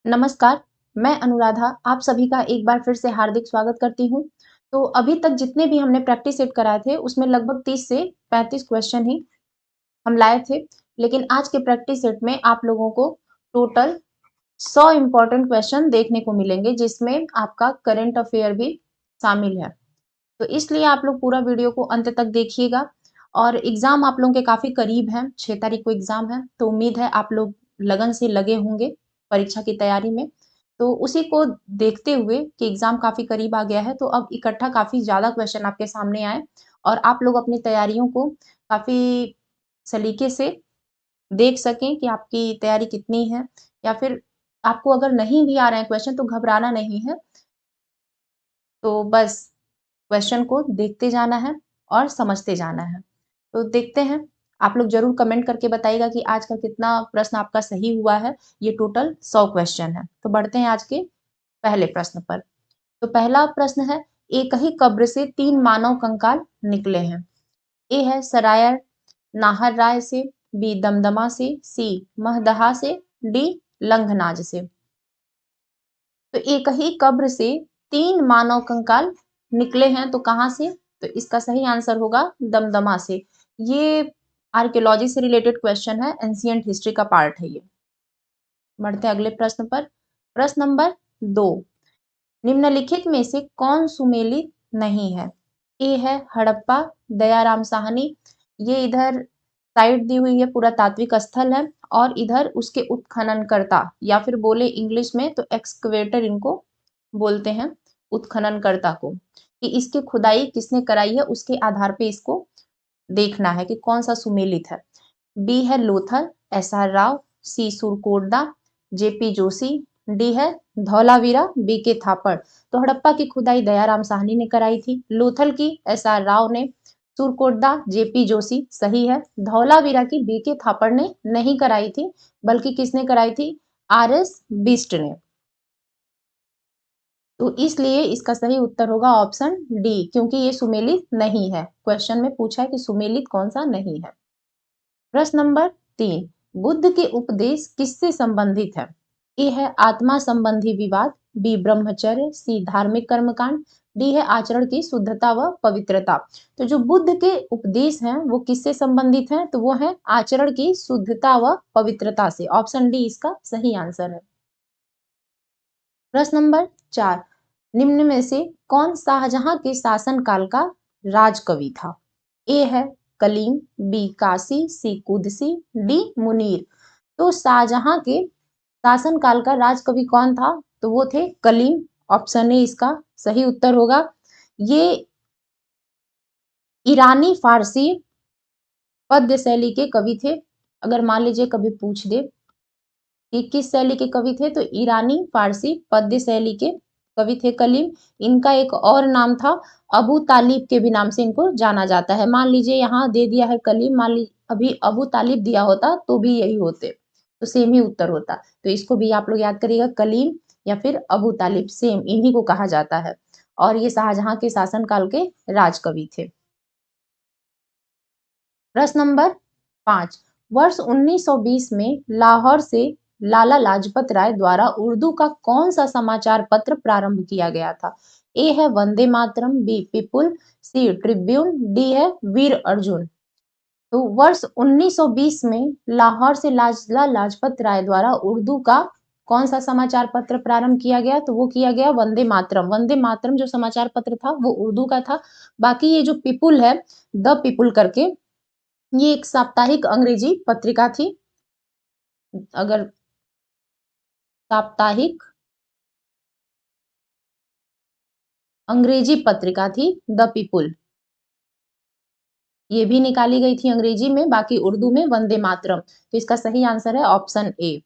नमस्कार, मैं अनुराधा आप सभी का एक बार फिर से हार्दिक स्वागत करती हूँ। तो अभी तक जितने भी हमने प्रैक्टिस सेट कराए थे, उसमें लगभग 30 से 35 क्वेश्चन ही हम लाए थे। लेकिन आज के प्रैक्टिस सेट में आप लोगों को टोटल 100 इम्पोर्टेंट क्वेश्चन देखने को मिलेंगे, जिसमें आपका करंट अफेयर भी शामिल है। तो इसलिए आप लोग पूरा वीडियो को अंत तक देखिएगा और एग्ज़ाम आप लोगों के काफ़ी करीब है, 6 तारीख को एग्ज़ाम है, तो उम्मीद है आप लोग लगन से लगे होंगे परीक्षा की तैयारी में। तो उसी को देखते हुए कि एग्ज़ाम काफ़ी करीब आ गया है, तो अब इकट्ठा काफ़ी ज़्यादा क्वेश्चन आपके सामने आए और आप लोग अपनी तैयारियों को काफ़ी सलीके से देख सकें कि आपकी तैयारी कितनी है या फिर आपको अगर नहीं भी आ रहे हैं क्वेश्चन तो घबराना नहीं है। तो बस क्वेश्चन को देखते जाना है और समझते जाना है। तो देखते हैं, आप लोग ज़रूर कमेंट करके बताइएगा कि आज का कितना प्रश्न आपका सही हुआ है। ये टोटल 100 क्वेश्चन है। तो बढ़ते हैं आज के पहले प्रश्न पर। तो पहला प्रश्न है, एक ही कब्र से 3 मानव कंकाल निकले हैं। ए है सरायर नाहर राय से, बी दमदमा से, सी महदहा से, डी लंघनाज से। तो एक ही कब्र से 3 मानव कंकाल निकले हैं, तो कहाँ से? तो इसका सही आंसर होगा दमदमा से। ये आर्कियोलॉजी से रिलेटेड क्वेश्चन है, एंशिएंट हिस्ट्री का पार्ट है ये। बढ़ते हैं अगले प्रश्न पर। प्रश्न नंबर 2, निम्नलिखित में से कौन सुमेलित नहीं है? ए है हड़प्पा, दयाराम साहनी, ये इधर साइट दी हुई है, पुरातात्विक स्थल है और इधर उसके उत्खननकर्ता या फिर बोले इंग्लिश में तो एक्सकवेटर इनको बोलते हैं, उत्खननकर्ता को, कि इसकी खुदाई किसने कराई है उसके आधार पे इसको देखना है कि कौन सा सुमेलित है। बी है लोथल, एस आर राव, सी सुरकोटदा, जेपी जोशी, डी है धौलावीरा, बी के थापड़। तो हड़प्पा की खुदाई दयाराम साहनी ने कराई थी, लोथल की एस आर राव ने, सुरकोटदा जेपी जोशी सही है, धौलावीरा की बी के थापड़ ने नहीं कराई थी, बल्कि किसने कराई थी? आर एस बिस्ट ने। तो इसलिए इसका सही उत्तर होगा ऑप्शन डी, क्योंकि ये सुमेलित नहीं है। क्वेश्चन में पूछा है कि सुमेलित कौन सा नहीं है। प्रश्न नंबर 3, बुद्ध के उपदेश किससे संबंधित है? ए है आत्मा संबंधी विवाद, बी ब्रह्मचर्य, सी धार्मिक कर्मकांड, डी है आचरण की शुद्धता व पवित्रता। तो जो बुद्ध के उपदेश हैं वो किससे संबंधित हैं? तो वो है आचरण की शुद्धता व पवित्रता से। ऑप्शन डी इसका सही आंसर है। प्रश्न नंबर 4, निम्न में से कौन शाहजहां के शासनकाल का राजकवि था? ए है कलीम, बी काशी, सी कुदसी, डी मुनीर। तो शाहजहां के शासनकाल का राजकवि कौन था? तो वो थे कलीम। ऑप्शन ए इसका सही उत्तर होगा। ये ईरानी फारसी पद्य शैली के कवि थे। अगर मान लीजिए कभी पूछ दे कि किस शैली के कवि थे, तो ईरानी फारसी पद्य शैली के कवि थे कलीम। इनका एक और नाम था अबू तालिब के भी नाम से इनको जाना जाता है। मान लीजिए यहाँ दे दिया है कलीम, मान लीजिए अभी अबू तालिब दिया होता तो भी यही होते, तो सेम ही उत्तर होता। तो इसको भी आप लोग याद करिएगा, कलीम या फिर अबू तालिब सेम इन्हीं को कहा जाता है और ये शाहजहां के शासनकाल के राजकवि थे। प्रश्न नंबर 5, वर्ष 1920 में लाहौर से लाला लाजपत राय द्वारा उर्दू का कौन सा समाचार पत्र प्रारंभ किया गया था? ए है वंदे मातरम, बी पीपुल, सी ट्रिब्यून, डी है वीर अर्जुन। तो वर्ष 1920 में लाहौर से लाला लाजपत राय द्वारा उर्दू का कौन सा समाचार पत्र प्रारंभ किया गया? तो वो किया गया वंदे मातरम। वंदे मातरम जो समाचार पत्र था वो उर्दू का था। बाकी ये जो पीपुल है, द पीपुल करके, ये एक साप्ताहिक अंग्रेजी पत्रिका थी। अगर साप्ताहिक अंग्रेजी पत्रिका थी द पीपुल, ये भी निकाली गई थी अंग्रेजी में, बाकी उर्दू में वंदे मातरम। तो इसका सही आंसर है ऑप्शन ए।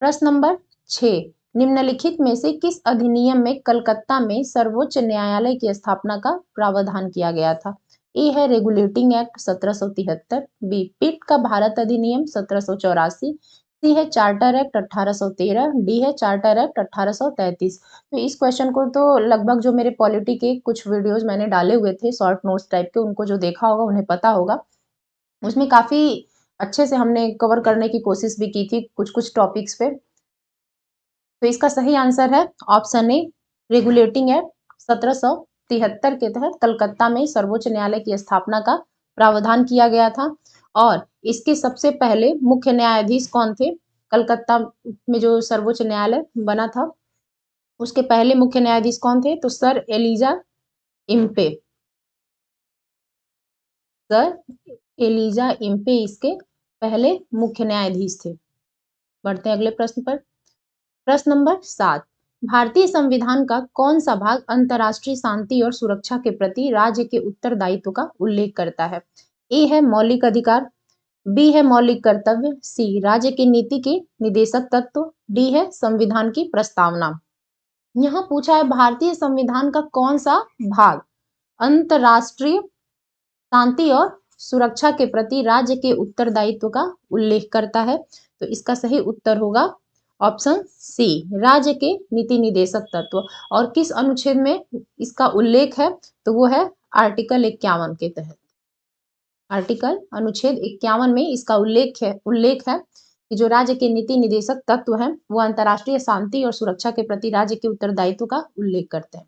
प्रश्न नंबर 6, निम्नलिखित में से किस अधिनियम में कलकत्ता में सर्वोच्च न्यायालय की स्थापना का प्रावधान किया गया था? ए है रेगुलेटिंग एक्ट 1773, बी पिट का भारत अधिनियम 1784, सी है चार्टर एक्ट 1813, डी है चार्टर एक्ट 1833। तो इस क्वेश्चन को तो लगभग जो मेरे पॉलिटी के कुछ वीडियोस मैंने डाले हुए थे शॉर्ट नोट्स टाइप के, उनको जो देखा होगा उन्हें पता होगा। उसमें काफी अच्छे से हमने कवर करने की कोशिश भी की थी कुछ-कुछ टॉपिक्स पे। तो इसका सही आंसर है ऑप्शन ए, रेगुलेटिंग एक्ट 1773 के तहत कलकत्ता में सर्वोच्च न्यायालय की स्थापना का प्रावधान किया गया था। और इसके सबसे पहले मुख्य न्यायाधीश कौन थे? कलकत्ता में जो सर्वोच्च न्यायालय बना था, उसके पहले मुख्य न्यायाधीश कौन थे? तो Sir Elijah Impey. Sir Elijah Impey इसके पहले मुख्य न्यायाधीश थे। बढ़ते हैं अगले प्रश्न पर। प्रश्न नंबर 7, भारतीय संविधान का कौन सा भाग अंतर्राष्ट्रीय शांति और सुरक्षा के प्रति राज्य के उत्तरदायित्व का उल्लेख करता है? ए है मौलिक अधिकार, बी है मौलिक कर्तव्य, सी राज्य की नीति के निदेशक तत्व, डी है संविधान की प्रस्तावना। यहाँ पूछा है भारतीय संविधान का कौन सा भाग अंतर्राष्ट्रीय शांति और सुरक्षा के प्रति राज्य के उत्तरदायित्व का उल्लेख करता है। तो इसका सही उत्तर होगा ऑप्शन सी, राज्य के नीति निदेशक तत्व। और किस अनुच्छेद में इसका उल्लेख है? तो वो है आर्टिकल 51 के तहत। आर्टिकल अनुच्छेद 51 में इसका उल्लेख है कि जो राज्य के नीति निदेशक तत्व हैं वो अंतर्राष्ट्रीय शांति और सुरक्षा के प्रति राज्य के उत्तरदायित्व का उल्लेख करते हैं।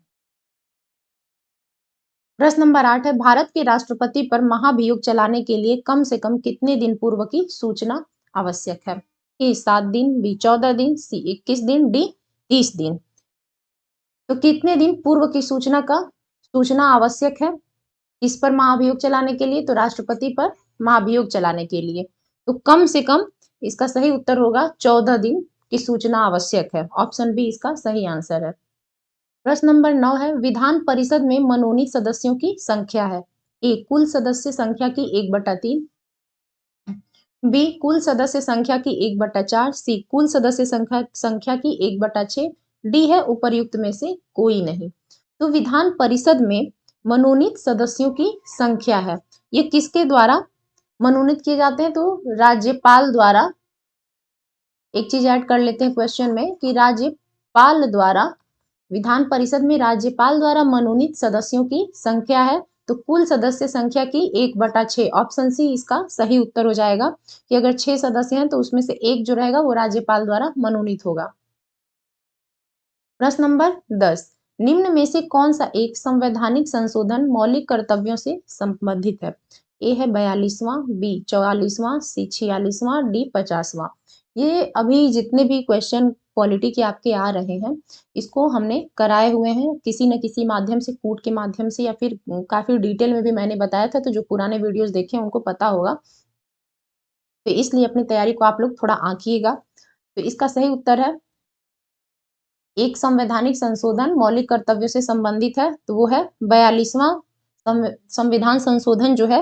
प्रश्न नंबर 8 है, भारत के राष्ट्रपति पर महाभियोग चलाने के लिए कम से कम कितने दिन पूर्व की सूचना आवश्यक है? ए 7 दिन, बी 14 दिन, सी 21 दिन, डी 30 दिन। तो कितने दिन पूर्व की सूचना आवश्यक है इस पर महाभियोग चलाने के लिए? तो राष्ट्रपति पर महाभियोग चलाने के लिए तो कम से कम इसका सही उत्तर होगा 14 दिन की सूचना आवश्यक है। ऑप्शन बी इसका सही आंसर है। प्रश्न नंबर 9 है, विधान परिषद में मनोनीत सदस्यों की संख्या है? ए कुल सदस्य संख्या की 1/3, बी कुल सदस्य संख्या की 1/4, सी कुल सदस्य संख्या की 1/6, डी है उपर्युक्त में से कोई नहीं। तो विधान परिषद में मनोनीत सदस्यों की संख्या है, ये किसके द्वारा मनोनीत किए जाते हैं? तो राज्यपाल द्वारा। एक चीज ऐड कर लेते हैं क्वेश्चन में कि राज्यपाल द्वारा, विधान परिषद में राज्यपाल द्वारा मनोनीत सदस्यों की संख्या है तो कुल सदस्य संख्या की 1/6। ऑप्शन सी इसका सही उत्तर हो जाएगा कि अगर 6 सदस्य हैं तो उसमें से एक जो रहेगा वो राज्यपाल द्वारा मनोनीत होगा। प्रश्न नंबर 10, निम्न में से कौन सा एक संवैधानिक संशोधन मौलिक कर्तव्यों से संबंधित है? ए है 42वां, बी 44वां, सी 46वां, डी 50वां। ये अभी जितने भी क्वेश्चन पॉलिटी के आपके आ रहे हैं इसको हमने कराए हुए हैं किसी न किसी माध्यम से, कूट के माध्यम से या फिर काफी डिटेल में भी मैंने बताया था। तो जो पुराने वीडियोस देखे हैं उनको पता होगा, तो इसलिए अपनी तैयारी को आप लोग थोड़ा आंकिएगा। तो इसका सही उत्तर है एक संवैधानिक संशोधन मौलिक कर्तव्यों से संबंधित है तो वो है 42वां संविधान संशोधन जो है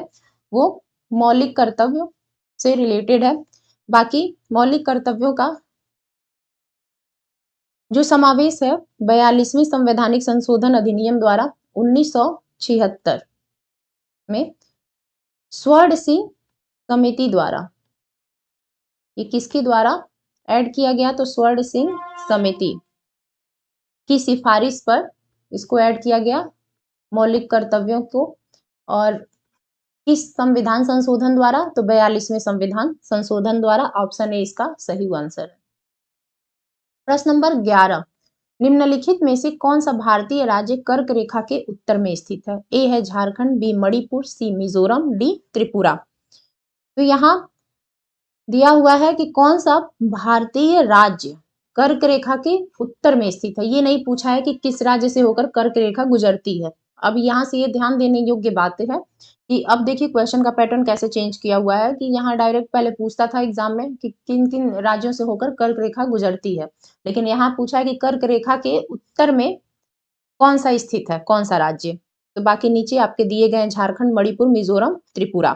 वो मौलिक कर्तव्यों से रिलेटेड है। बाकी मौलिक कर्तव्यों का जो समावेश है 42वीं संवैधानिक संशोधन अधिनियम द्वारा 1976 में स्वर्ण सिंह समिति द्वारा, ये किसके द्वारा ऐड किया गया? तो स्वर्ण सिंह समिति की सिफारिश पर इसको ऐड किया गया मौलिक कर्तव्यों को। और किस संविधान संशोधन द्वारा? तो 42वें संविधान संशोधन द्वारा। ऑप्शन ए इसका सही आंसर है। प्रश्न नंबर 11, निम्नलिखित में से कौन सा भारतीय राज्य कर्क रेखा के उत्तर में स्थित है? ए है झारखंड, बी मणिपुर, सी मिजोरम, डी त्रिपुरा। तो यहाँ दिया हुआ है कि कौन सा भारतीय राज्य कर्क रेखा के उत्तर में स्थित है। ये नहीं पूछा है कि किस राज्य से होकर कर्क रेखा गुजरती है। अब यहाँ से ये ध्यान देने योग्य बात है कि अब देखिए क्वेश्चन का पैटर्न कैसे चेंज किया हुआ है कि यहाँ डायरेक्ट पहले पूछता था एग्जाम में कि किन किन राज्यों से होकर कर्क रेखा गुजरती है, लेकिन यहाँ पूछा है कि कर्क रेखा के उत्तर में कौन सा स्थित है, कौन सा राज्य। तो बाकी नीचे आपके दिए गए झारखंड, मणिपुर, मिजोरम, त्रिपुरा।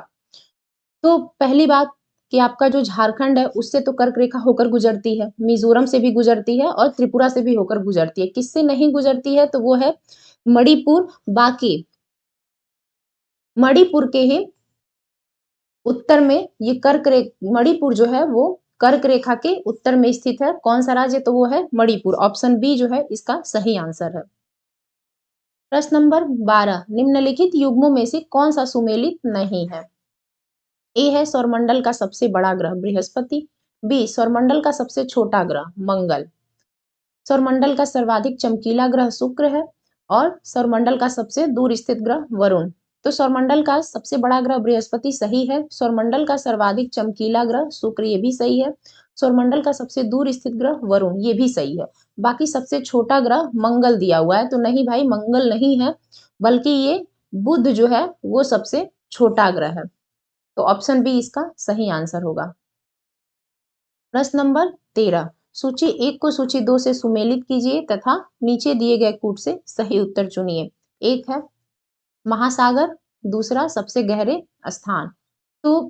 तो पहली बात कि आपका जो झारखंड है उससे तो कर्क रेखा होकर गुजरती है, मिजोरम से भी गुजरती है और त्रिपुरा से भी होकर गुजरती है। किससे नहीं गुजरती है? तो वो है मणिपुर। बाकी मणिपुर के ही उत्तर में ये मणिपुर जो है वो कर्क रेखा के उत्तर में स्थित है। कौन सा राज्य? तो वो है मणिपुर। ऑप्शन बी जो है इसका सही आंसर है। प्रश्न नंबर 12, निम्नलिखित युग्मों में से कौन सा सुमेलित नहीं है? ए है सौरमंडल का सबसे बड़ा ग्रह बृहस्पति, बी सौरमंडल का सबसे छोटा ग्रह मंगल, सौरमंडल का सर्वाधिक चमकीला ग्रह शुक्र है और सौरमंडल का सबसे दूर स्थित ग्रह वरुण। तो सौरमंडल का सबसे बड़ा ग्रह बृहस्पति सही है, सौरमंडल का सर्वाधिक चमकीला ग्रह शुक्र ये भी सही है, सौरमंडल का सबसे दूर स्थित ग्रह वरुण ये भी सही है। बाकी सबसे छोटा ग्रह मंगल दिया हुआ है, तो नहीं भाई मंगल नहीं है, बल्कि ये बुध जो है वो सबसे छोटा ग्रह है। तो ऑप्शन बी इसका सही आंसर होगा। प्रश्न नंबर 13, सूची 1 को सूची 2 से सुमेलित कीजिए तथा नीचे दिए गए कूट से सही उत्तर चुनिए। एक है महासागर, दूसरा सबसे गहरे स्थान। तो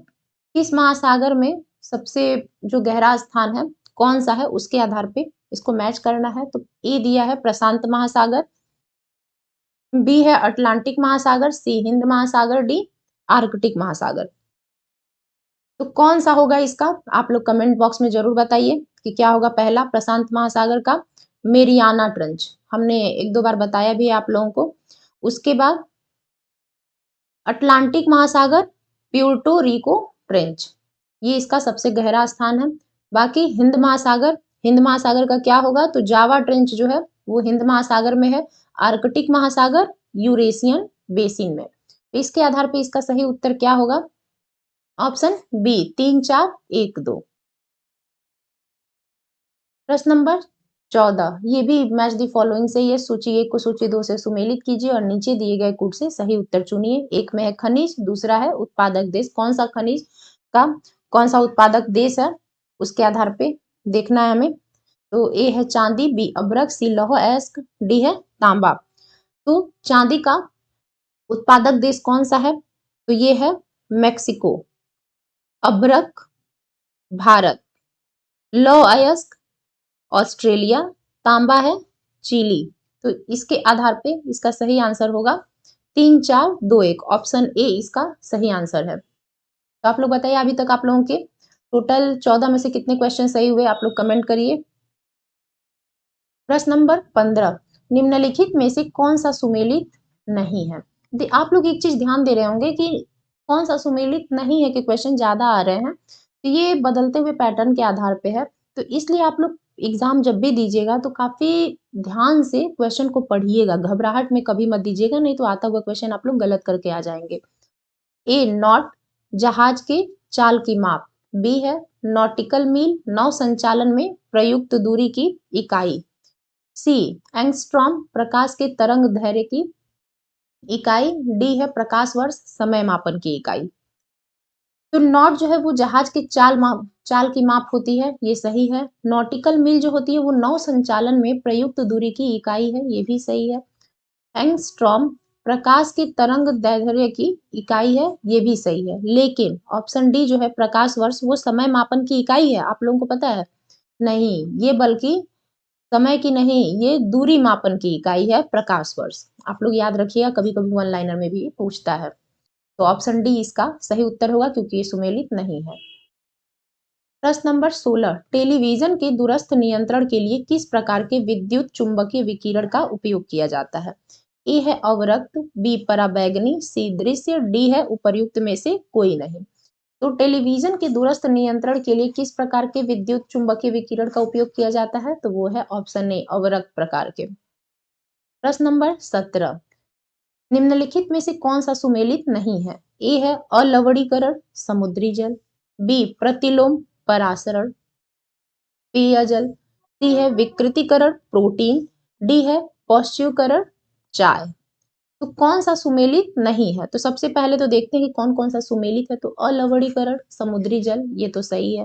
किस महासागर में सबसे जो गहरा स्थान है कौन सा है उसके आधार पे इसको मैच करना है। तो ए दिया है प्रशांत महासागर, बी है अटलांटिक महासागर, सी हिंद महासागर, डी आर्कटिक महासागर। तो कौन सा होगा इसका आप लोग कमेंट बॉक्स में जरूर बताइए कि क्या होगा। पहला प्रशांत महासागर का मेरियाना ट्रेंच, हमने एक दो बार बताया भी है आप लोगों को। उसके बाद अटलांटिक महासागर प्यूर्टो रिको ट्रेंच, ये इसका सबसे गहरा स्थान है। बाकी हिंद महासागर का क्या होगा, तो जावा ट्रेंच जो है वो हिंद महासागर में है, आर्कटिक महासागर यूरेशियन बेसिन में। इसके आधार पर इसका सही उत्तर क्या होगा, ऑप्शन बी 3 4 1 2। प्रश्न नंबर 14, ये भी मैच दी फॉलोइंग से ही है। सूची 1 को सूची 2 से सुमेलित कीजिए और नीचे दिए गए कूट से सही उत्तर चुनिए। एक में है खनिज, दूसरा है उत्पादक देश। कौन सा खनिज का कौन सा उत्पादक देश है उसके आधार पे देखना है हमें। तो ए है चांदी, बी अभ्रक, सी लौह अयस्क, डी है तांबा। तो चांदी का उत्पादक देश कौन सा है, तो ये है मैक्सिको, अभ्रक भारत, लौह अयस्क ऑस्ट्रेलिया, तांबा है चिली। तो इसके आधार पे इसका सही आंसर होगा 3 4 2 1, ऑप्शन ए इसका सही आंसर है। तो आप लोग बताइए अभी तक आप लोगों के टोटल 14 में से कितने क्वेश्चन सही हुए, आप लोग कमेंट करिए। प्रश्न नंबर 15, निम्नलिखित में से कौन सा सुमेलित नहीं है। आप लोग एक चीज ध्यान दे रहे होंगे कि कौन सा सुमेलित नहीं है कि क्वेश्चन ज्यादा आ रहे हैं, तो ये बदलते हुए पैटर्न के आधार पे है। तो इसलिए आप लोग एग्जाम जब भी दीजिएगा तो काफी ध्यान से क्वेश्चन को पढ़िएगा, घबराहट में कभी मत दीजिएगा, नहीं तो आता हुआ क्वेश्चन आप लोग गलत करके आ जाएंगे। ए नॉट जहाज के चाल की माप, बी है नॉटिकल मील नौ संचालन में प्रयुक्त दूरी की इकाई, सी एंगस्ट्रॉम प्रकाश के तरंग दैर्घ्य की इकाई, डी है प्रकाश वर्ष समय मापन की इकाई। तो नॉट जो है वो जहाज के चाल की माप होती है, ये सही है। नॉटिकल मील जो होती है वो नौ संचालन में प्रयुक्त दूरी की इकाई है, ये भी सही है। एंगस्ट्रॉम प्रकाश के तरंग दैर्घ्य की इकाई है, ये भी सही है। लेकिन ऑप्शन डी जो है प्रकाश वर्ष वो समय मापन की इकाई है, आप लोगों को पता है नहीं, ये बल्कि समय की नहीं, ये दूरी मापन की इकाई है प्रकाश वर्ष। आप लोग याद रखिएगा, कभी कभी वन लाइनर में भी पूछता है। तो ऑप्शन डी इसका सही उत्तर होगा क्योंकि ये सुमेलित नहीं है। प्रश्न नंबर 16, टेलीविजन के दूरस्थ नियंत्रण के लिए किस प्रकार के विद्युत चुंबकीय विकिरण का उपयोग किया जाता है। ए है अवरक्त, बी पराबैंगनी, सी दृश्य, डी है उपर्युक्त में से कोई नहीं। तो टेलीविजन के दूरस्थ नियंत्रण के लिए किस प्रकार के विद्युत चुंबकीय विकिरण का उपयोग किया जाता है, तो वो है ऑप्शन ए अवरक्त प्रकार के। प्रश्न नंबर 17, निम्नलिखित में से कौन सा सुमेलित नहीं है। ए है अलवणीकरण समुद्री जल, बी प्रतिलोम परासरण पेयजल, सी है विकृतीकरण प्रोटीन, डी है पौष्टिकरण चाय। तो कौन सा सुमेलित नहीं है, तो सबसे पहले तो देखते हैं कि कौन कौन सा सुमेलित है। तो अलवणीकरण समुद्री जल ये तो सही है,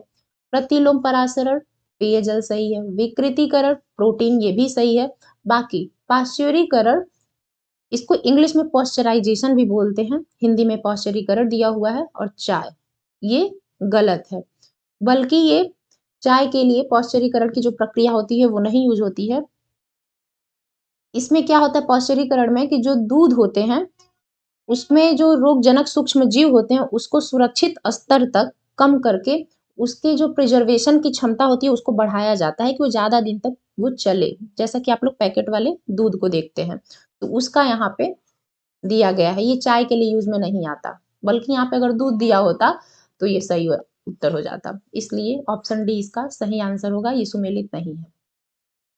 प्रतिलोम परासरण पेयजल सही है, विकृतीकरण प्रोटीन ये भी सही है। बाकी पाश्चुरीकरण, इसको इंग्लिश में पॉस्चराइजेशन भी बोलते हैं, हिंदी में पॉस्चरीकरण दिया हुआ है, और चाय ये गलत है। बल्कि ये चाय के लिए पॉस्चरीकरण की जो प्रक्रिया होती है वो नहीं यूज होती है। इसमें क्या होता है पॉस्चरीकरण में कि जो दूध होते हैं उसमें जो रोगजनक सूक्ष्म जीव होते हैं उसको सुरक्षित स्तर तक कम करके उसके जो प्रिजर्वेशन की क्षमता होती है उसको बढ़ाया जाता है कि वो ज्यादा दिन तक वो चले। जैसा कि आप लोग पैकेट वाले दूध को देखते हैं, तो उसका यहाँ पे दिया गया है, ये चाय के लिए यूज में नहीं आता। बल्कि यहाँ पे अगर दूध दिया होता तो ये सही उत्तर हो जाता। इसलिए ऑप्शन डी इसका सही आंसर होगा, ये सुमेलित नहीं है।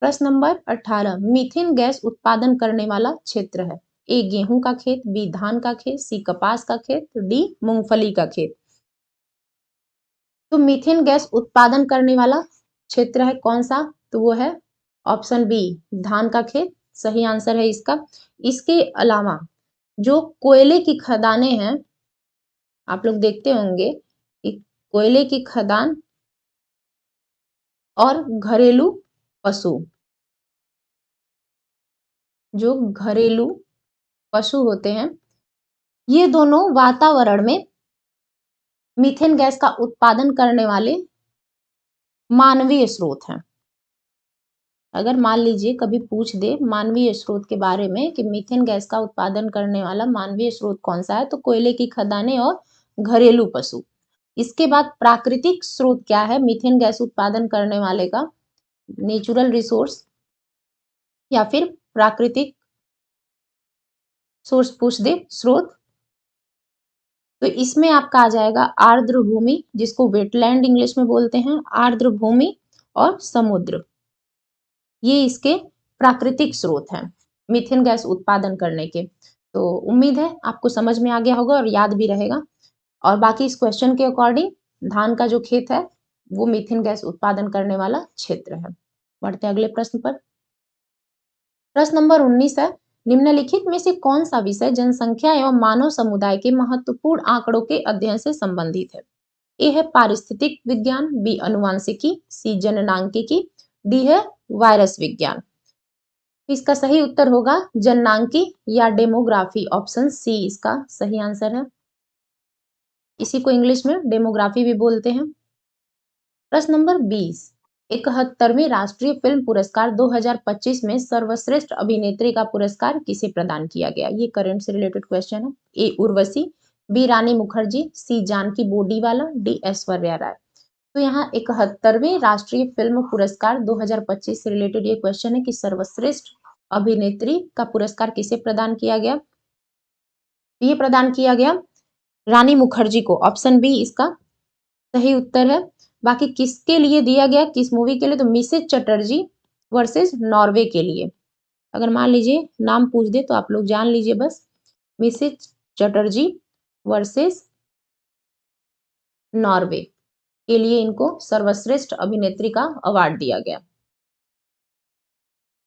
प्रश्न नंबर 18, मीथेन गैस उत्पादन करने वाला क्षेत्र है। ए गेहूं का खेत, बी धान का खेत, सी कपास का खेत, डी मूंगफली का खेत। तो मीथेन गैस उत्पादन करने वाला क्षेत्र है कौन सा, तो वो है ऑप्शन बी धान का खेत, सही आंसर है इसका। इसके अलावा जो कोयले की खदानें हैं, आप लोग देखते होंगे कि कोयले की खदान और घरेलू पशु, जो घरेलू पशु होते हैं, ये दोनों वातावरण में मीथेन गैस का उत्पादन करने वाले मानवीय स्रोत हैं। अगर मान लीजिए कभी पूछ दे मानवीय स्रोत के बारे में कि मीथेन गैस का उत्पादन करने वाला मानवीय स्रोत कौन सा है, तो कोयले की खदानें और घरेलू पशु। इसके बाद प्राकृतिक स्रोत क्या है मीथेन गैस उत्पादन करने वाले का, नेचुरल रिसोर्स या फिर प्राकृतिक सोर्स पूछ दे स्रोत, तो इसमें आपका आ जाएगा आर्द्र भूमि, जिसको वेटलैंड इंग्लिश में बोलते हैं, आर्द्र भूमि और समुद्र, ये इसके प्राकृतिक स्रोत हैं मीथेन गैस उत्पादन करने के। तो उम्मीद है आपको समझ में आ गया होगा और याद भी रहेगा। और बाकी इस क्वेश्चन के अकॉर्डिंग धान का जो खेत है वो मीथेन गैस उत्पादन करने वाला क्षेत्र है। बढ़ते अगले प्रश्न पर। प्रश्न नंबर 19 है, निम्नलिखित में से कौन सा विषय जनसंख्या एवं मानव समुदाय के महत्वपूर्ण आंकड़ों के अध्ययन से संबंधित है। ए है पारिस्थितिक विज्ञान, बी अनुवांशिकी, सी जननांकिकी, डी है वायरस विज्ञान। इसका सही उत्तर होगा जननांकी या डेमोग्राफी, ऑप्शन सी इसका सही आंसर है। इसी को इंग्लिश में डेमोग्राफी भी बोलते हैं। प्रश्न नंबर 20, 71वें राष्ट्रीय फिल्म पुरस्कार 2025 में सर्वश्रेष्ठ अभिनेत्री का पुरस्कार किसे प्रदान किया गया। ये करंट से रिलेटेड क्वेश्चन है। ए उर्वशी, बी रानी मुखर्जी, सी जानकी बोडीवाला, डी ऐश्वर्या राय। तो यहाँ 71वें राष्ट्रीय फिल्म पुरस्कार 2025 से रिलेटेड ये क्वेश्चन है कि सर्वश्रेष्ठ अभिनेत्री का पुरस्कार किसे प्रदान किया गया। ये प्रदान किया गया रानी मुखर्जी को, ऑप्शन बी इसका सही उत्तर है। बाकी किसके लिए दिया गया, किस मूवी के लिए, तो मिसेज चटर्जी वर्सेस नॉर्वे के लिए। अगर मान लीजिए नाम पूछ दे तो आप लोग जान लीजिए बस, मिसेज चटर्जी वर्सेस नॉर्वे के लिए इनको सर्वश्रेष्ठ अभिनेत्री का अवार्ड दिया गया।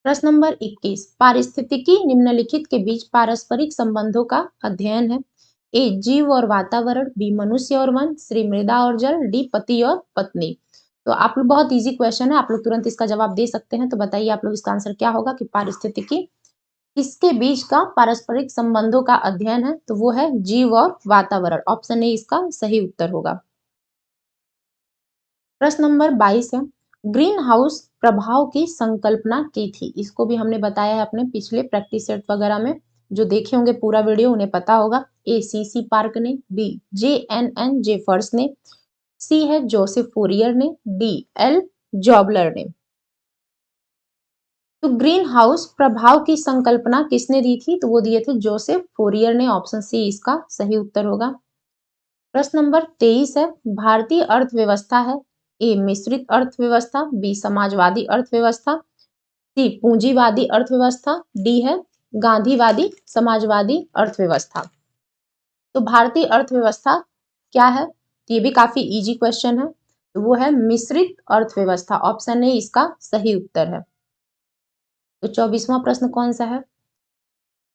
प्रश्न नंबर 21, पारिस्थितिकी निम्नलिखित के बीच पारस्परिक संबंधों का अध्ययन है। ए जीव और वातावरण, बी मनुष्य और वन, सी मृदा और जल, डी पति और पत्नी। तो आप लोग बहुत इजी क्वेश्चन है, आप लोग तुरंत इसका जवाब दे सकते हैं। तो बताइए आप लोग इसका आंसर क्या होगा कि पारिस्थितिकी किसके बीच का पारस्परिक संबंधों का अध्ययन है, तो वो है जीव और वातावरण, ऑप्शन ए इसका सही उत्तर होगा। प्रश्न नंबर 22 है, ग्रीन हाउस प्रभाव की संकल्पना की थी। इसको भी हमने बताया है अपने पिछले प्रैक्टिस सेट वगैरह में, जो देखे होंगे पूरा वीडियो उन्हें पता होगा। ए सीसी पार्क ने, बी JNN जेफर्स ने, सी है जोसेफ फोरियर ने, डी एल जॉबलर ने। तो ग्रीन हाउस प्रभाव की संकल्पना किसने दी थी, तो वो दिए थे जोसेफ फोरियर ने, ऑप्शन सी इसका सही उत्तर होगा। प्रश्न नंबर 23 है, भारतीय अर्थव्यवस्था है। ए मिश्रित अर्थव्यवस्था, बी समाजवादी अर्थव्यवस्था, सी पूंजीवादी अर्थव्यवस्था, डी है गांधीवादी समाजवादी अर्थव्यवस्था। तो भारतीय अर्थव्यवस्था क्या है, तो ये भी काफी इजी क्वेश्चन है, तो वो है मिश्रित अर्थव्यवस्था, ऑप्शन ए इसका सही उत्तर है। तो 24वां प्रश्न कौन सा है,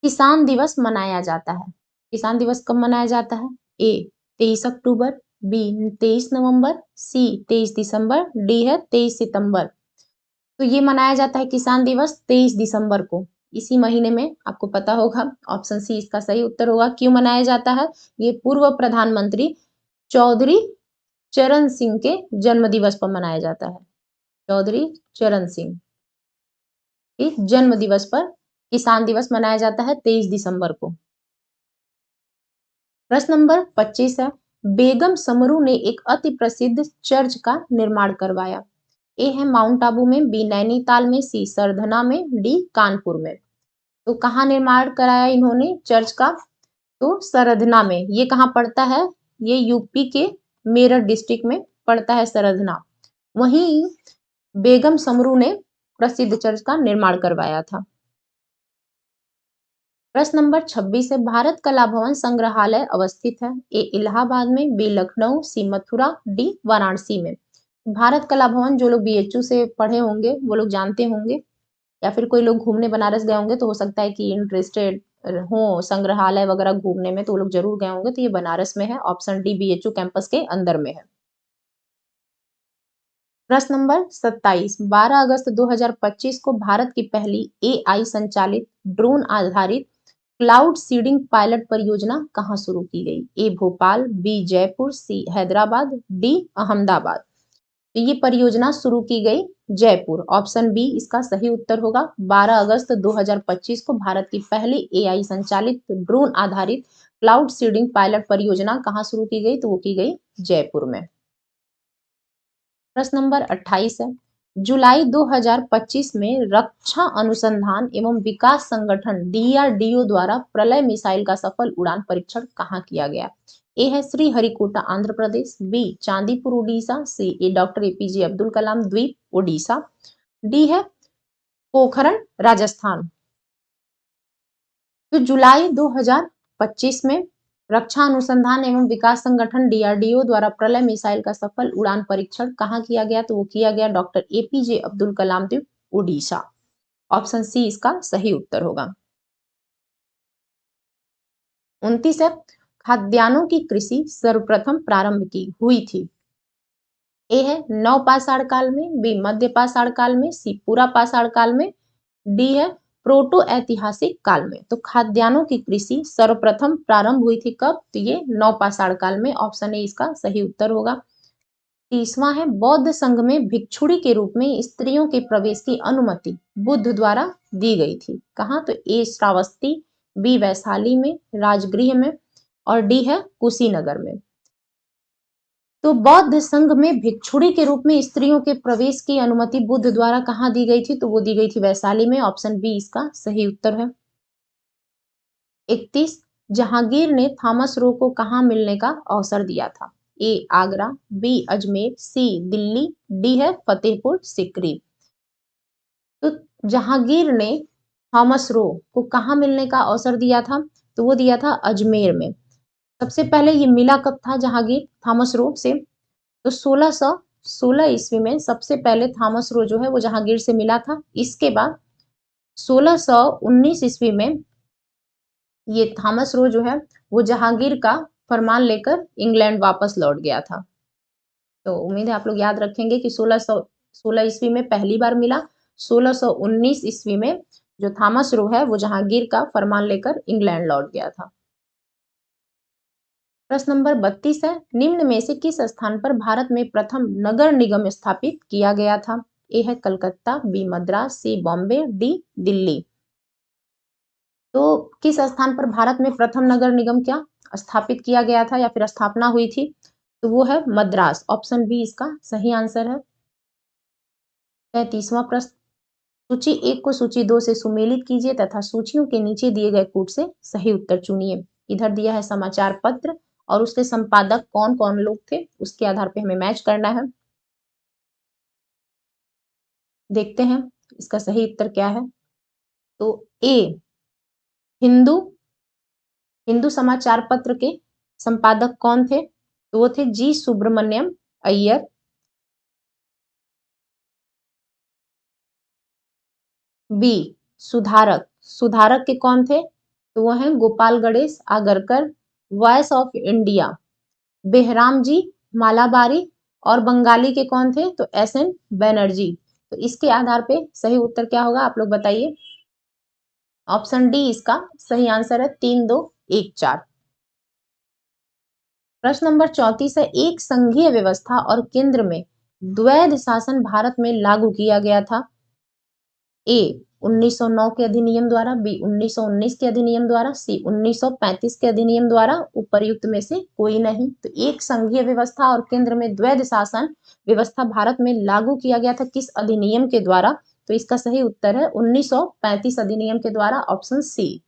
किसान दिवस मनाया जाता है। किसान दिवस कब मनाया जाता है, ए 23 अक्टूबर, बी 23 नवंबर, सी 23 दिसंबर, डी है 23 सितंबर। तो ये मनाया जाता है किसान दिवस 23 दिसंबर को, इसी महीने में, आपको पता होगा, ऑप्शन सी इसका सही उत्तर होगा। क्यों मनाया जाता है, ये पूर्व प्रधानमंत्री चौधरी चरण सिंह के जन्म दिवस पर मनाया जाता है। चौधरी चरण सिंह के जन्म दिवस पर किसान दिवस मनाया जाता है 23 दिसंबर को। प्रश्न नंबर 25 है, बेगम समरू ने एक अति प्रसिद्ध चर्च का निर्माण करवाया। ए है माउंट आबू में, बी नैनीताल में, सी सरधना में, डी कानपुर में। तो कहाँ निर्माण कराया इन्होंने चर्च का, तो सरधना में। ये कहाँ पड़ता है, ये यूपी के मेरठ डिस्ट्रिक्ट में पड़ता है सरधना। वहीं बेगम समरू ने प्रसिद्ध चर्च का निर्माण करवाया था। प्रश्न नंबर 26 है, भारत कला भवन संग्रहालय अवस्थित है? ए इलाहाबाद में, बी लखनऊ, सी मथुरा, डी वाराणसी में। भारत कला भवन जो लोग बीएचयू से पढ़े होंगे वो लोग जानते होंगे, या फिर कोई लोग घूमने बनारस गए होंगे तो हो सकता है कि इंटरेस्टेड हो संग्रहालय वगैरह घूमने में, तो वो लोग जरूर गए होंगे। तो ये बनारस में है, ऑप्शन डी बीएचयू कैंपस के अंदर में है। प्रश्न नंबर 27, 12 अगस्त 2025 को भारत की पहली एआई संचालित ड्रोन आधारित क्लाउड सीडिंग पायलट परियोजना कहाँ शुरू की गई? ए भोपाल, बी जयपुर, सी हैदराबाद, डी अहमदाबाद। तो ये परियोजना शुरू की गई जयपुर, ऑप्शन बी इसका सही उत्तर होगा। 12 अगस्त 2025 को भारत की पहली एआई संचालित ड्रोन आधारित क्लाउड सीडिंग पायलट परियोजना कहाँ शुरू की गई? तो वो की गई जयपुर में। प्रश्न नंबर 28 है, जुलाई 2025 में रक्षा अनुसंधान एवं विकास संगठन डीआरडीओ द्वारा प्रलय मिसाइल का सफल उड़ान परीक्षण कहाँ किया गया? ए है श्रीहरिकोटा आंध्र प्रदेश, बी चांदीपुर उड़ीसा, सी ए डॉक्टर एपीजे अब्दुल कलाम द्वीप उड़ीसा, डी है पोखरण राजस्थान। तो जुलाई 2025 में रक्षा अनुसंधान एवं विकास संगठन डीआरडीओ द्वारा प्रलय मिसाइल का सफल उड़ान परीक्षण कहाँ किया गया? तो वो किया गया डॉक्टर एपीजे अब्दुल कलाम द्वीप उड़ीसा, ऑप्शन सी इसका सही उत्तर होगा। 29 है, खाद्यान्नों की कृषि सर्वप्रथम प्रारंभ की हुई थी? ए है नवपाषाण काल में, बी मध्य पाषाण काल में, सी पूरा पाषाण काल में, डी है प्रोटो ऐतिहासिक काल में। तो खाद्यान्नों की कृषि सर्वप्रथम प्रारंभ हुई थी कब? तो ये नवपाषाण काल में, ऑप्शन ए इसका सही उत्तर होगा। 30वां है, बौद्ध संघ में भिक्षुणी के रूप में स्त्रियों के प्रवेश की अनुमति बुद्ध द्वारा दी गई थी, कहाँ? तो ए श्रावस्ती, बी वैशाली में राजगृह में, और डी है कुशीनगर में। तो बौद्ध संघ में भिक्षुणी के रूप में स्त्रियों के प्रवेश की अनुमति बुद्ध द्वारा कहाँ दी गई थी? तो वो दी गई थी वैशाली में, ऑप्शन बी इसका सही उत्तर है। 31, जहांगीर ने थॉमस रो को कहाँ मिलने का अवसर दिया था? ए आगरा, बी अजमेर, सी दिल्ली, डी है फतेहपुर सिकरी। तो जहांगीर ने थॉमस रो को कहाँ मिलने का अवसर दिया था? तो वो दिया था अजमेर में। सबसे पहले ये मिला कब था जहांगीर थॉमस रो से? तो 1616 ईस्वी में सबसे पहले थॉमस रो जो है वो जहांगीर से मिला था। इसके बाद 1619 ईस्वी में ये थॉमस रो जो है वो जहांगीर का फरमान लेकर इंग्लैंड वापस लौट गया था। तो उम्मीद है आप लोग याद रखेंगे कि 1616 ईस्वी में पहली बार मिला, 1619 ईस्वी में जो थॉमस रो है वो जहांगीर का फरमान लेकर इंग्लैंड लौट गया था। प्रश्न नंबर 32 है, निम्न में से किस स्थान पर भारत में प्रथम नगर निगम स्थापित किया गया था? ए है कलकत्ता, बी मद्रास, सी बॉम्बे, डी दिल्ली। तो किस स्थान पर भारत में प्रथम नगर निगम क्या स्थापित किया गया था या फिर स्थापना हुई थी? तो वो है मद्रास, ऑप्शन बी इसका सही आंसर है। 33वां प्रश्न, सूची 1 को सूची 2 से सुमेलित कीजिए तथा सूचियों के नीचे दिए गए कूट से सही उत्तर चुनिए। इधर दिया है समाचार पत्र और उसके संपादक कौन कौन लोग थे, उसके आधार पे हमें मैच करना है। देखते हैं इसका सही उत्तर क्या है। तो ए हिंदू हिंदू समाचार पत्र के संपादक कौन थे? तो वो थे जी सुब्रमण्यम अय्यर। बी सुधारक, सुधारक के कौन थे? तो वो हैं Gopal Ganesh Agarkar. Voice of India Behram ji Malabari, और बंगाली के कौन थे? तो एस एन बैनर्जी। तो इसके आधार पे सही उत्तर क्या होगा आप लोग बताइए। ऑप्शन डी इसका सही आंसर है, 3214। प्रश्न नंबर 34 है, एक संघीय व्यवस्था और केंद्र में द्वैध शासन भारत में लागू किया गया था? ए 1909 के अधिनियम द्वारा, बी 1919 के अधिनियम द्वारा, सी 1935 के अधिनियम द्वारा, उपर्युक्त में से कोई नहीं। तो एक संघीय व्यवस्था और केंद्र में द्वैध शासन व्यवस्था भारत में लागू किया गया था किस अधिनियम के द्वारा? तो इसका सही उत्तर है 1935 अधिनियम के द्वारा, ऑप्शन सी।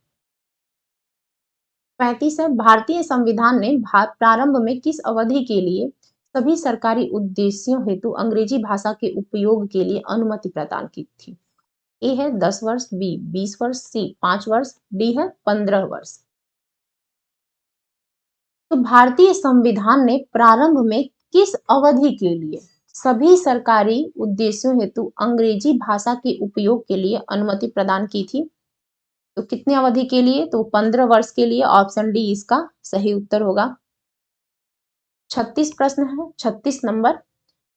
35 है, भारतीय संविधान ने प्रारंभ में किस अवधि के लिए सभी सरकारी उद्देश्यों हेतु अंग्रेजी भाषा के उपयोग के लिए अनुमति प्रदान की थी? ए है 10 वर्ष, बी 20 वर्ष, सी 5 वर्ष, डी है 15 वर्ष। तो भारतीय संविधान ने प्रारंभ में किस अवधि के लिए सभी सरकारी उद्देश्यों हेतु अंग्रेजी भाषा के उपयोग के लिए अनुमति प्रदान की थी? तो कितने अवधि के लिए? तो 15 वर्ष के लिए। ऑप्शन डी इसका सही उत्तर होगा। 36 प्रश्न है, 36 नंबर।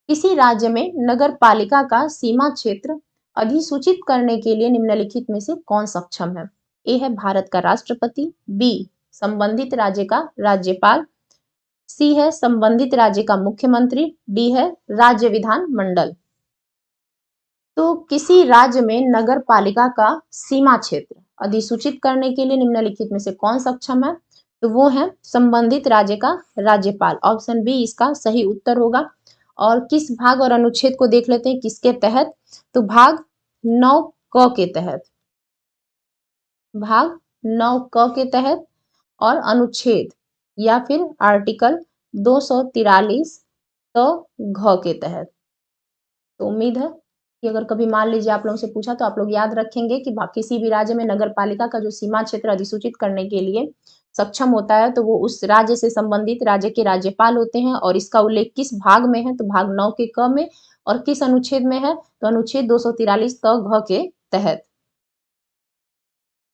किसी राज्य में नगर पालिका का सीमा क्षेत्र अधिसूचित करने के लिए निम्नलिखित में से कौन सक्षम है? ए है भारत का राष्ट्रपति, बी संबंधित राज्य का राज्यपाल, सी है संबंधित राज्य का मुख्यमंत्री, डी है राज्य विधान मंडल। तो किसी राज्य में नगर पालिका का सीमा क्षेत्र अधिसूचित करने के लिए निम्नलिखित में से कौन सक्षम है? तो वो है संबंधित राज्य का राज्यपाल। ऑप्शन बी इसका सही उत्तर होगा। और किस भाग और अनुच्छेद को देख लेते हैं किसके तहत? तो भाग 9 क के तहत, भाग 9 क के तहत और अनुच्छेद या फिर आर्टिकल 243 तो घ के तहत। तो उम्मीद है कि अगर कभी मान लीजिए आप लोगों से पूछा तो आप लोग याद रखेंगे कि किसी भी राज्य में नगर पालिका का जो सीमा क्षेत्र अधिसूचित करने के लिए सक्षम होता है तो वो उस राज्य से संबंधित राज्य के राज्यपाल होते हैं। और इसका उल्लेख किस भाग में है? तो भाग 9 के क में। और किस अनुच्छेद में है? तो अनुच्छेद 243 त घ के तहत।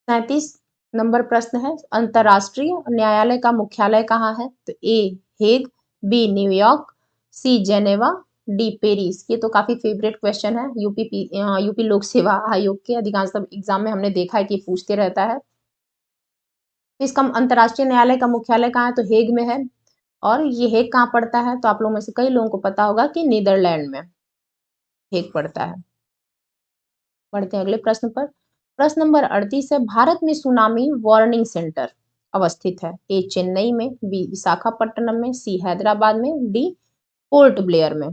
37 नंबर प्रश्न है, अंतरराष्ट्रीय न्यायालय का मुख्यालय कहाँ है? तो A Hague, B New York, C Geneva, D Paris. ये तो काफी फेवरेट क्वेश्चन है यूपी लोक सेवा आयोग के अधिकांश एग्जाम में हमने देखा है कि पूछते रहता है। तो इसका अंतरराष्ट्रीय न्यायालय का मुख्यालय कहाँ है? तो हेग में है। और ये हेग कहाँ पड़ता है? तो आप लोगों में से कई लोगों को पता होगा कि नीदरलैंड में हेग पड़ता है। बढ़ते हैं अगले प्रश्न पर। प्रश्न नंबर 38 है, भारत में सुनामी वार्निंग सेंटर अवस्थित है? ए चेन्नई में, बी विशाखापट्टनम में, सी हैदराबाद में, डी पोर्ट ब्लेयर में।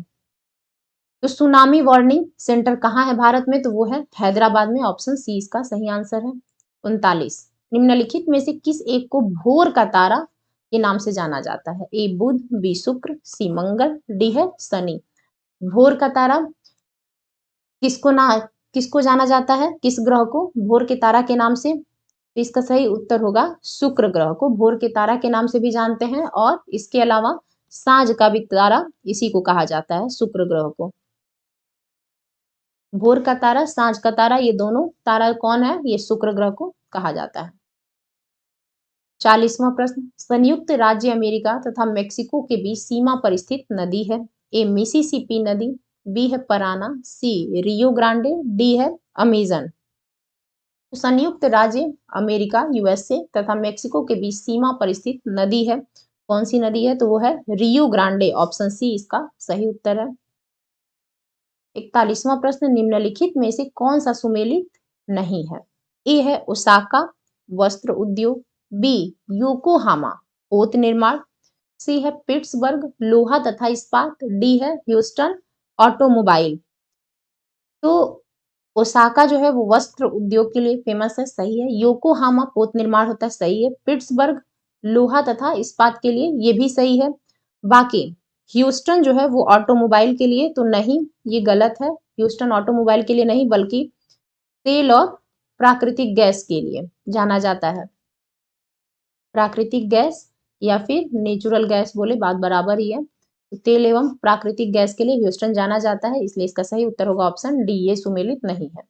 तो सुनामी वार्निंग सेंटर कहाँ है भारत में? तो वो है हैदराबाद में। ऑप्शन सी इसका सही आंसर है। 39 निम्नलिखित में से किस एक को भोर का तारा के नाम से जाना जाता है? ए बुध, बी शुक्र, सी मंगल, डी है शनि। भोर का तारा किसको जाना जाता है? किस ग्रह को भोर के तारा के नाम से? तो इसका सही उत्तर होगा शुक्र ग्रह को भोर के तारा के नाम से भी जानते हैं। और इसके अलावा सांझ का भी तारा इसी को कहा जाता है, शुक्र ग्रह को। भोर का तारा, सांझ का तारा, ये दोनों तारा कौन है? ये शुक्र ग्रह को कहा जाता है। 40वां प्रश्न, संयुक्त राज्य अमेरिका तथा मेक्सिको के बीच सीमा पर स्थित नदी है? ए मिसिसिपी नदी, बी है पराना, सी रियो ग्रांडे, डी है अमेजन। तो संयुक्त राज्य अमेरिका यूएसए तथा मेक्सिको के बीच सीमा पर स्थित नदी है, कौन सी नदी है? तो वो है रियो ग्रांडे। ऑप्शन सी इसका सही उत्तर है। 41वां प्रश्न, निम्नलिखित में से कौन सा सुमेलित नहीं है? ए है ओसाका वस्त्र उद्योग, बी योकोहामा पोत निर्माण, सी है पिट्सबर्ग लोहा तथा इस्पात, डी है ह्यूस्टन ऑटोमोबाइल। तो ओसाका जो है वो वस्त्र उद्योग के लिए फेमस है, सही है। योकोहामा पोत निर्माण होता है, सही है। पिट्सबर्ग लोहा तथा इस्पात के लिए, ये भी सही है। बाकी ह्यूस्टन जो है वो ऑटोमोबाइल के लिए, तो नहीं, ये गलत है। ह्यूस्टन ऑटोमोबाइल के लिए नहीं बल्कि तेल और प्राकृतिक गैस के लिए जाना जाता है। प्राकृतिक गैस या फिर नेचुरल गैस बोले बात बराबर ही है। तो तेल एवं प्राकृतिक गैस के लिए ह्यूस्टन जाना जाता है, इसलिए इसका सही उत्तर होगा ऑप्शन डी, ये सुमेलित नहीं है।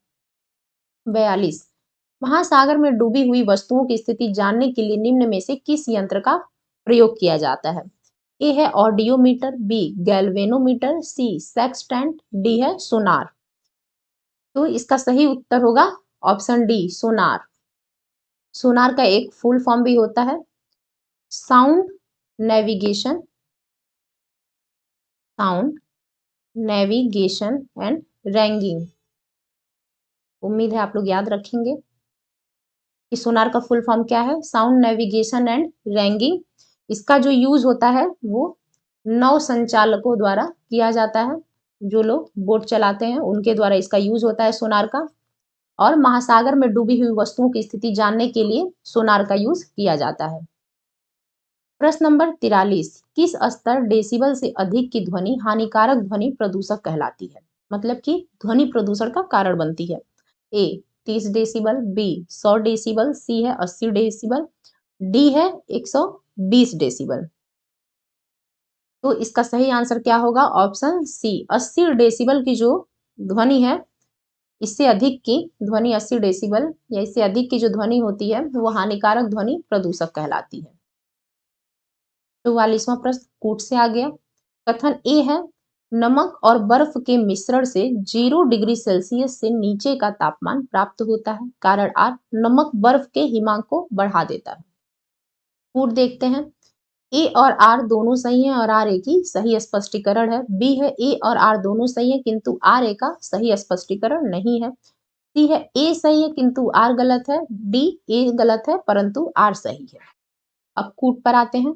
42 महासागर में डूबी हुई वस्तुओं की स्थिति जानने के लिए निम्न में से किस यंत्र का प्रयोग किया जाता है? ए है ऑडियोमीटर, बी गैल्वेनोमीटर, सी सेक्सटेंट, डी है सोनार। तो इसका सही उत्तर होगा ऑप्शन डी सोनार। सोनार का एक फुल फॉर्म भी होता है साउंड नेविगेशन एंड रैंगिंग। उम्मीद है आप लोग याद रखेंगे कि सोनार का फुल फॉर्म क्या है, साउंड नेविगेशन एंड रैंगिंग। इसका जो यूज होता है वो नौ संचालकों द्वारा किया जाता है, जो लोग बोट चलाते हैं उनके द्वारा इसका यूज होता है सोनार का। और महासागर में डूबी हुई वस्तुओं की स्थिति जानने के लिए सोनार का यूज किया जाता है। प्रश्न नंबर 43, किस स्तर डेसिबल से अधिक की ध्वनि हानिकारक ध्वनि प्रदूषक कहलाती है? मतलब कि ध्वनि प्रदूषण का कारण बनती है। ए 30 डेसिबल, बी 100 डेसिबल, सी है 80 डेसिबल, डी है 120 डेसिबल। तो इसका सही आंसर क्या होगा? ऑप्शन सी 80 डेसिबल की जो ध्वनि है, इससे अधिक की ध्वनि 80 डेसिबल या इससे अधिक की जो ध्वनि होती है वो हानिकारक ध्वनि प्रदूषक कहलाती है। 44वां प्रश्न कूट से आ गया। कथन ए है, नमक और बर्फ के मिश्रण से 0 डिग्री सेल्सियस से नीचे का तापमान प्राप्त होता है। कारण आर, नमक बर्फ के हिमांक को बढ़ा देता है। कूट देखते हैं। ए और आर दोनों सही है और आर ए की सही स्पष्टीकरण है। बी है, ए और आर दोनों सही है किंतु आर ए का सही स्पष्टीकरण नहीं है। सी है, ए सही है किंतु आर गलत है। डी, ए गलत है परंतु आर सही है। अब कूट पर आते हैं।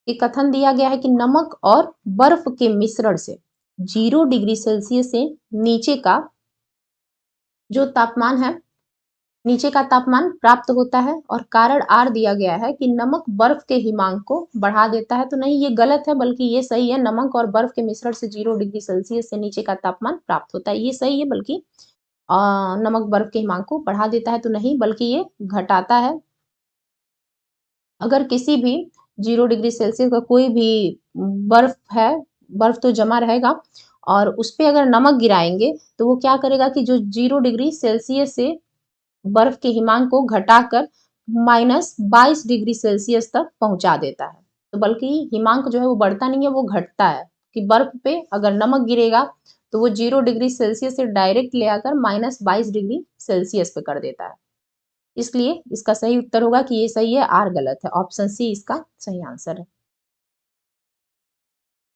ये कथन दिया गया है कि नमक और बर्फ के मिश्रण से 0 डिग्री सेल्सियस से नीचे का जो तापमान है, नीचे का तापमान प्राप्त होता है और कारण आर दिया गया है कि नमक बर्फ के हिमांक को बढ़ा देता है। तो नहीं, ये गलत है बल्कि ये सही है। नमक और बर्फ के मिश्रण से 0 डिग्री सेल्सियस से नीचे का तापमान प्राप्त होता है, ये सही है। बल्कि नमक बर्फ के हिमांक को बढ़ा देता है तो नहीं, बल्कि ये घटाता है। अगर किसी भी 0 डिग्री सेल्सियस का कोई भी बर्फ है, बर्फ तो जमा रहेगा और उस पर अगर नमक गिराएंगे तो वो क्या करेगा कि जो 0 डिग्री सेल्सियस से बर्फ के हिमांक को घटाकर -22 डिग्री सेल्सियस तक पहुंचा देता है। तो बल्कि हिमांक जो है वो बढ़ता नहीं है, वो घटता है। कि बर्फ पे अगर नमक गिरेगा तो वो 0 डिग्री सेल्सियस से डायरेक्ट ले आकर -22 डिग्री सेल्सियस पे कर देता है। इसलिए इसका सही उत्तर होगा कि ये सही है, आर गलत है। ऑप्शन सी इसका सही आंसर है।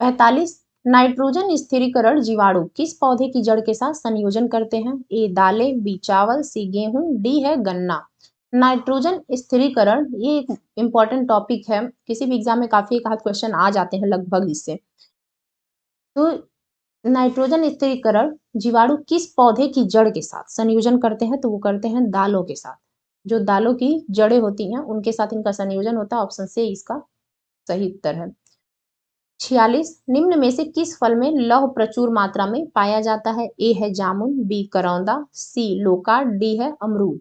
45, नाइट्रोजन स्थिरीकरण जीवाणु किस पौधे की जड़ के साथ संयोजन करते हैं? ए दालें, बी चावल, सी गेहूं, डी है गन्ना। नाइट्रोजन स्थिरीकरण ये एक इंपॉर्टेंट टॉपिक है, किसी भी एग्जाम में काफी एक आध क्वेश्चन आ जाते हैं लगभग इससे। तो नाइट्रोजन स्थिरीकरण जीवाणु किस पौधे की जड़ के साथ संयोजन करते हैं? तो वो करते हैं दालों के साथ। जो दालों की जड़ें होती हैं उनके साथ इनका संयोजन होता है। ऑप्शन से इसका सही उत्तर है। 46, निम्न में से किस फल में लौह प्रचुर मात्रा में पाया जाता है? ए है जामुन, बी करौंदा, सी लोका, डी है अमरूद।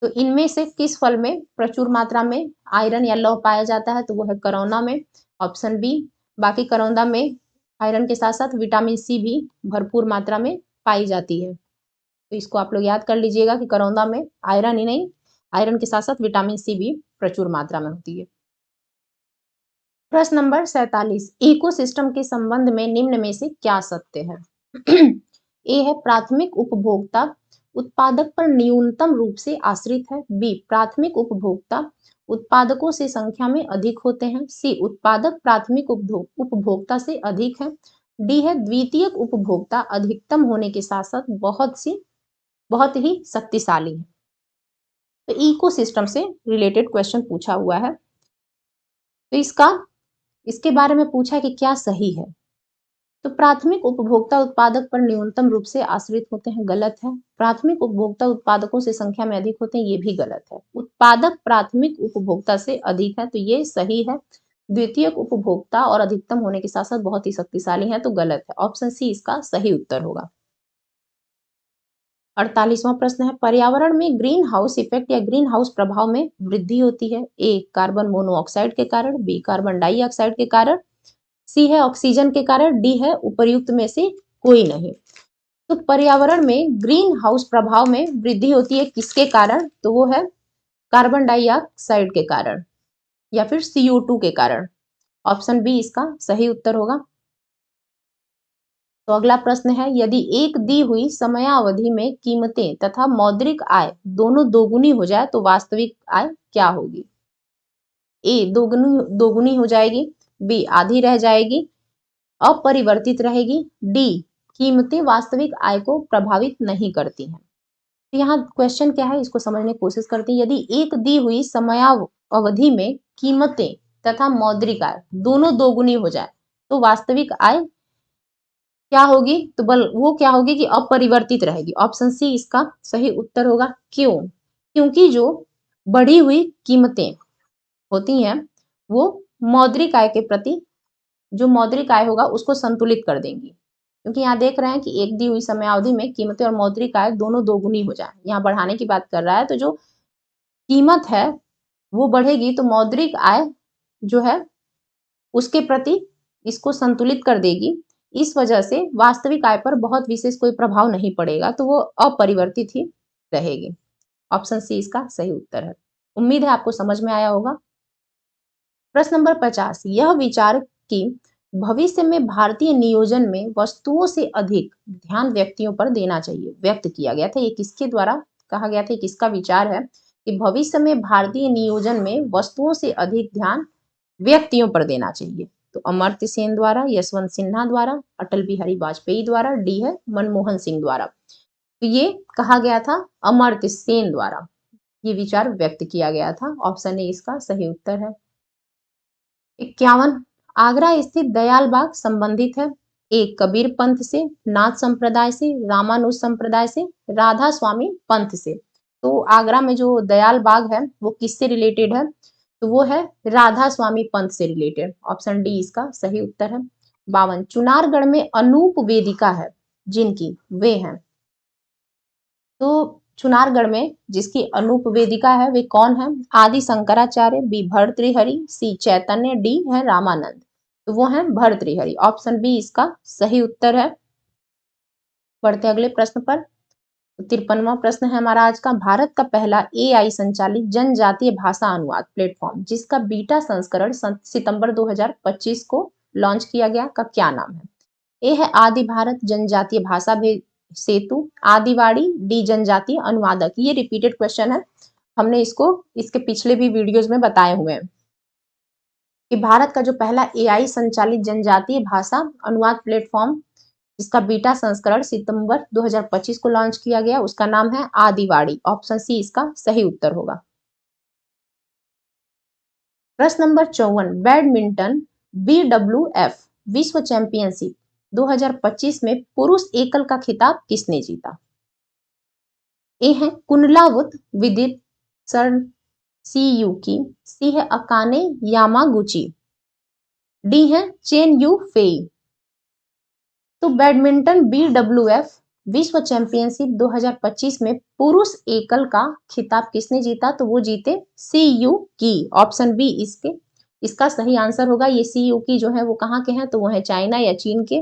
तो इनमें से किस फल में प्रचुर मात्रा में आयरन या लौह पाया जाता है? तो वो है करौंदा में, ऑप्शन बी। बाकी करौंदा में आयरन के साथ साथ विटामिन सी भी भरपूर मात्रा में पाई जाती है। तो इसको आप लोग याद कर लीजिएगा कि करौंदा में आयरन ही नहीं, आयरन के साथ साथ विटामिन सी भी प्रचुर मात्रा में होती है। प्रश्न नंबर 47, इकोसिस्टम के संबंध में निम्न में से क्या सत्य है? ए है, प्राथमिक उपभोक्ता उत्पादक पर न्यूनतम रूप से आश्रित है। बी, प्राथमिक उपभोक्ता उत्पादकों से संख्या में अधिक होते हैं। सी, उत्पादक प्राथमिक उपभोक्ता से अधिक है। डी है, द्वितीयक उपभोक्ता अधिकतम होने के साथ साथ बहुत ही शक्तिशाली है। तो इकोसिस्टम से रिलेटेड क्वेश्चन पूछा हुआ है। तो इसके बारे में पूछा कि क्या सही है? तो प्राथमिक उपभोक्ता उत्पादक पर न्यूनतम रूप से आश्रित होते हैं, गलत है। प्राथमिक उपभोक्ता उत्पादकों से संख्या में अधिक होते हैं, ये भी गलत है। उत्पादक प्राथमिक उपभोक्ता से अधिक है, तो ये सही है। द्वितीयक उपभोक्ता और अधिकतम होने के साथ साथ बहुत ही शक्तिशाली है, तो गलत है। ऑप्शन सी इसका सही उत्तर होगा। 48वां प्रश्न है, पर्यावरण में ग्रीन हाउस इफेक्ट या ग्रीन हाउस प्रभाव में वृद्धि होती है। ए, कार्बन मोनोऑक्साइड के कारण, बी, कार्बन डाइऑक्साइड के कारण, सी है ऑक्सीजन के कारण, डी है उपर्युक्त में से कोई नहीं। तो पर्यावरण में ग्रीन हाउस प्रभाव में वृद्धि होती है किसके कारण? तो वो है कार्बन डाइऑक्साइड के कारण या फिर CO2 के कारण। ऑप्शन बी इसका सही उत्तर होगा। तो अगला प्रश्न है, यदि एक दी हुई समयावधि में कीमतें तथा मौद्रिक आय दोनों दोगुनी हो जाए तो वास्तविक आय क्या होगी? ए, दोगुनी हो जाएगी, बी, आधी रह जाएगी, अपरिवर्तित रहेगी, डी, कीमतें वास्तविक आय को प्रभावित नहीं करती हैं। तो यहाँ क्वेश्चन क्या है इसको समझने की कोशिश करते हैं। यदि एक दी हुई समयावधि में कीमतें तथा मौद्रिक आय दोनों दोगुनी हो जाए तो वास्तविक आय क्या होगी? तो वो क्या होगी कि अपरिवर्तित रहेगी। ऑप्शन सी इसका सही उत्तर होगा। क्यों? क्योंकि जो बढ़ी हुई कीमतें होती हैं वो मौद्रिक आय के प्रति, जो मौद्रिक आय होगा उसको संतुलित कर देंगी, क्योंकि यहाँ देख रहे हैं कि एक दी हुई समयावधि में कीमतें और मौद्रिक आय दोनों दोगुनी हो जाए। यहाँ बढ़ाने की बात कर रहा है, तो जो कीमत है वो बढ़ेगी तो मौद्रिक आय जो है उसके प्रति इसको संतुलित कर देगी। इस वजह से वास्तविक आय पर बहुत विशेष कोई प्रभाव नहीं पड़ेगा, तो वो अपरिवर्तित ही रहेगी। ऑप्शन सी इसका सही उत्तर है। उम्मीद है आपको समझ में आया होगा। प्रश्न नंबर 50, यह विचार कि भविष्य में भारतीय नियोजन में वस्तुओं से अधिक ध्यान व्यक्तियों पर देना चाहिए व्यक्त किया गया था। ये किसके द्वारा कहा गया था, किसका विचार है कि भविष्य में भारतीय नियोजन में वस्तुओं से अधिक ध्यान व्यक्तियों पर देना चाहिए? तो अमर्त्य सेन द्वारा, यशवंत सिन्हा द्वारा, अटल बिहारी वाजपेयी द्वारा, डी है मनमोहन सिंह द्वारा। तो ये कहा गया था अमर्त्य सेन द्वारा, ये विचार व्यक्त किया गया था। ऑप्शन ए इसका सही उत्तर है। 51, आगरा स्थित दयाल बाग संबंधित है एक कबीर पंथ से, नाथ संप्रदाय से, रामानुज संप्रदाय से, राधा स्वामी पंथ से। तो आगरा में जो दयाल बाग है वो किससे रिलेटेड है? तो वो है राधा स्वामी पंथ से रिलेटेड। ऑप्शन डी इसका सही उत्तर है। 52, चुनारगढ़ में अनूप वेदिका है जिनकी, वे हैं। तो चुनारगढ़ में जिसकी अनूप वेदिका है वे कौन है? आदि शंकराचार्य, बी भर्तृहरि, सी चैतन्य, डी है रामानंद। तो वो है भर्तृहरि। ऑप्शन बी इसका सही उत्तर है। बढ़ते अगले प्रश्न पर। 53वां प्रश्न है हमारा आज का, भारत का पहला एआई संचालित जनजातीय भाषा अनुवाद प्लेटफॉर्म जिसका बीटा संस्करण सितंबर 2025 को लॉन्च किया गया का क्या नाम है? ए है आदि भारत जनजातीय भाषा सेतु, आदिवाड़ी, डी जनजातीय अनुवादक। ये रिपीटेड क्वेश्चन है, हमने इसको इसके पिछले भी वीडियोस में बताए हुए हैं कि भारत का जो पहला एआई संचालित जनजातीय भाषा अनुवाद प्लेटफॉर्म जिसका बीटा संस्करण सितंबर 2025 को लॉन्च किया गया उसका नाम है आदिवाड़ी। ऑप्शन सी इसका सही उत्तर होगा। प्रश्न नंबर 54, बैडमिंटन BWF विश्व चैंपियनशिप 2025 में पुरुष एकल का खिताब किसने जीता? ए है कुनलावुत विदित सर सीयूकी, सी है अकाने यामागुची, डी है चेन यू फेई। तो बैडमिंटन BWF विश्व चैंपियनशिप 2025 में पुरुष एकल का खिताब किसने जीता? तो वो जीते सीयूकी। ऑप्शन बी इसका सही आंसर होगा। ये सीयूकी जो है वो कहाँ के हैं? तो वो है चाइना या चीन के।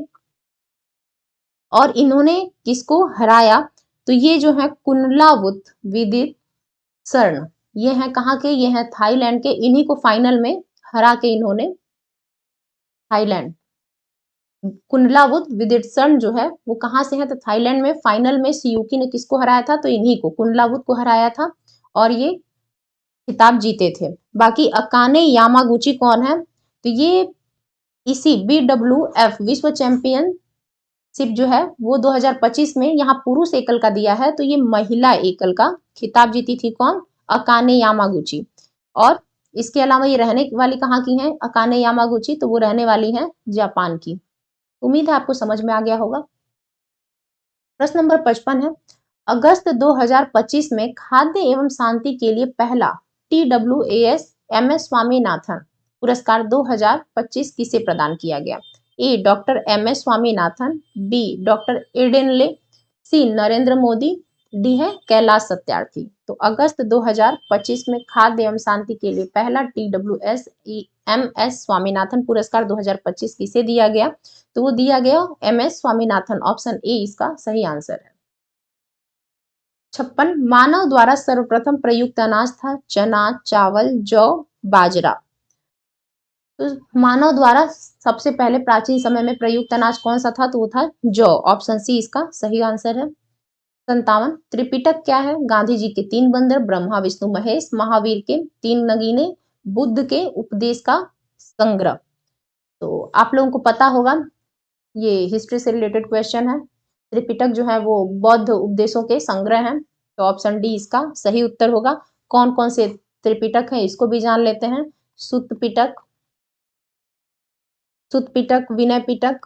और इन्होंने किसको हराया? तो ये जो है कुनलावुत विदित सर्ण, ये है कहाँ के? ये है थाईलैंड के। इन्हीं को फाइनल में हरा के इन्होंने थाईलैंड, कुनलावुत विदितसर्न जो है वो कहाँ से है? तो थाईलैंड में। फाइनल में सीयूकी ने किसको हराया था? तो इन्हीं को, कुनलावुत को हराया था और ये खिताब जीते थे। बाकी अकाने यामागुची कौन है? तो ये इसी BWF विश्व चैंपियनशिप जो है वो 2025 में यहाँ पुरुष एकल का दिया है, तो ये महिला एकल का खिताब जीती थी कौन? Akane Yamaguchi. और इसके अलावा ये रहने वाली कहाँ की हैं अकाने यामागुची? तो वो रहने वाली हैं जापान की। उम्मीद है आपको समझ में आ गया होगा। प्रश्न नंबर 55 है, अगस्त 2025 में खाद्य एवं शांति के लिए पहला TWAS MS स्वामीनाथन पुरस्कार 2025 किसे प्रदान किया गया? A doctor MS Swaminathan, B doctor Adenle, C Narendra Modi, D है कैलाश सत्यार्थी। तो अगस्त 2025 में खाद्य एवं शांति के लिए पहला TWS MS स्वामीनाथन पुरस्कार 2025 किसे दिया गया? तो वो दिया गया MS स्वामीनाथन। ऑप्शन ए इसका सही आंसर है। 56, मानव द्वारा सर्वप्रथम प्रयुक्त अनाज था चना, चावल, जौ, बाजरा। तो मानव द्वारा सबसे पहले प्राचीन समय में प्रयुक्त अनाज कौन सा था? तो वो था जौ। ऑप्शन सी इसका सही आंसर है। 57, त्रिपिटक क्या है? गांधी जी के 3 बंदर, ब्रह्मा विष्णु महेश, महावीर के 3 नगीने, बुद्ध के उपदेश का संग्रह। तो आप लोगों को पता होगा, ये हिस्ट्री से रिलेटेड क्वेश्चन है। त्रिपिटक जो है वो बौद्ध उपदेशों के संग्रह हैं। तो ऑप्शन डी इसका सही उत्तर होगा। कौन कौन से त्रिपिटक है इसको भी जान लेते हैं। सुत्त पिटक, विनय पिटक,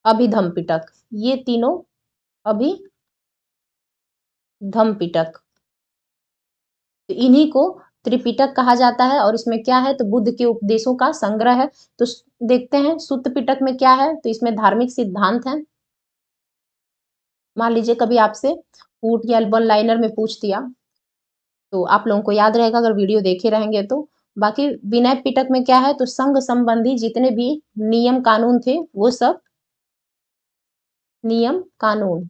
अभिधम पिटक, ये तीनों अभिधम पिटक। तो इन्हीं को त्रिपिटक कहा जाता है और इसमें क्या है तो बुद्ध के उपदेशों का संग्रह है। तो देखते हैं सुत्त पिटक में क्या है, तो इसमें धार्मिक सिद्धांत है। मान लीजिए कभी आपसे फूट या वन लाइनर में पूछ दिया तो आप लोगों को याद रहेगा अगर वीडियो देखे रहेंगे तो। बाकी विनय पिटक में क्या है तो संघ संबंधी जितने भी नियम कानून थे वो सब नियम कानून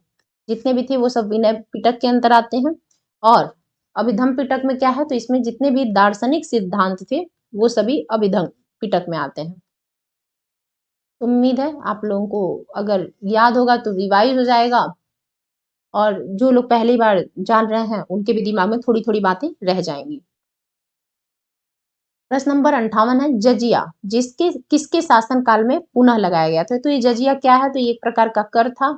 जितने भी थे वो सब विनय पिटक के अंतर आते हैं। और अभिधम पिटक में क्या है तो इसमें जितने भी दार्शनिक सिद्धांत थे वो सभी अभिधम पिटक में आते हैं। उम्मीद है आप लोगों को अगर याद होगा तो रिवाइज हो जाएगा और जो लोग पहली बार जान रहे हैं उनके भी दिमाग में थोड़ी थोड़ी बातें रह जाएंगी। प्रश्न नंबर 58 है जजिया जिसके किसके शासन काल में पुनः लगाया गया था। तो ये जजिया क्या है तो ये एक प्रकार का कर था।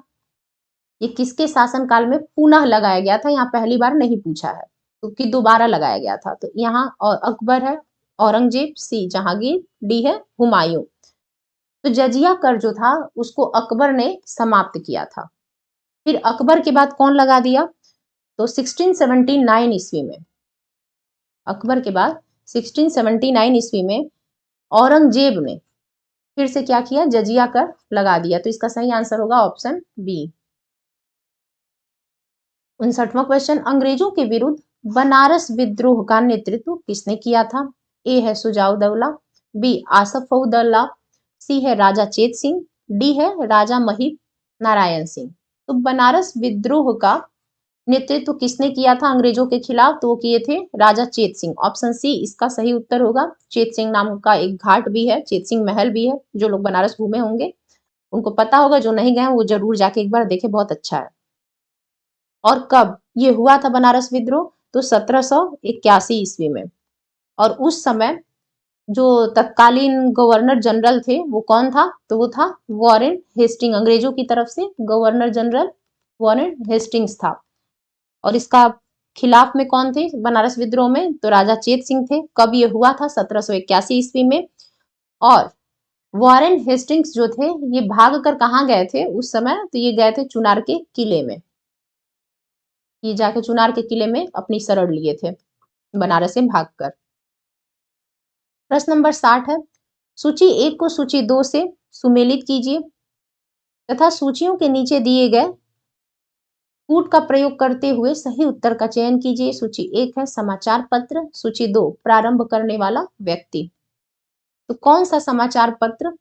ये किसके शासन काल में पुनः लगाया गया था, यहाँ पहली बार नहीं पूछा है तो कि दोबारा लगाया गया था। तो यहाँ और अकबर है, औरंगजेब, सी जहांगीर, डी है हुमायूं। तो जजिया कर जो था उसको अकबर ने समाप्त किया था। फिर अकबर के बाद कौन लगा दिया तो 1679 ईस्वी में। अकबर के बाद 1679 ईस्वी में औरंगजेब ने फिर से क्या किया जजिया कर लगा दिया। तो इसका सही आंसर होगा ऑप्शन बी। 59वां क्वेश्चन अंग्रेजों के विरुद्ध बनारस विद्रोह का नेतृत्व किसने किया था। ए है सुजाउद्दौला, बी आसफ फौदुल्ला, सी है राजा चेत सिंह, डी है राजा महिब नारायण सिंह। तो बनारस विद्रोह का नेतृत्व किसने किया था अंग्रेजों के खिलाफ, तो वो किए थे राजा चेत सिंह। ऑप्शन सी इसका सही उत्तर होगा। चेत सिंह नाम का एक घाट भी है, चेत सिंह महल भी है। जो लोग बनारस घूमे होंगे उनको पता होगा, जो नहीं गए वो जरूर जाके एक बार देखे, बहुत अच्छा है। और कब ये हुआ था बनारस विद्रोह तो 1781 ईस्वी में। और उस समय जो तत्कालीन गवर्नर जनरल थे वो कौन था तो वो था वॉरेन हेस्टिंग। अंग्रेजों की तरफ से गवर्नर जनरल वॉरेन हेस्टिंग्स था। और इसका खिलाफ में कौन थे बनारस विद्रोह में तो राजा चेत सिंह थे। कब ये हुआ था 1781 ईस्वी में। और वॉरेन हेस्टिंग्स जो थे ये भाग कर कहाँ गए थे उस समय, तो ये गए थे चुनार के किले में। ये जाके चुनार के किले में अपनी शरण लिए थे बनारस से भागकर। प्रश्न नंबर 60 है सूची 1 को सूची 2 से सुमेलित कीजिए तथा सूचियों के नीचे दिए गए कूट का प्रयोग करते हुए सही उत्तर का चयन कीजिए। सूची 1 है समाचार पत्र, सूची 2 प्रारंभ करने वाला व्यक्ति। तो कौन सा समाचार पत्र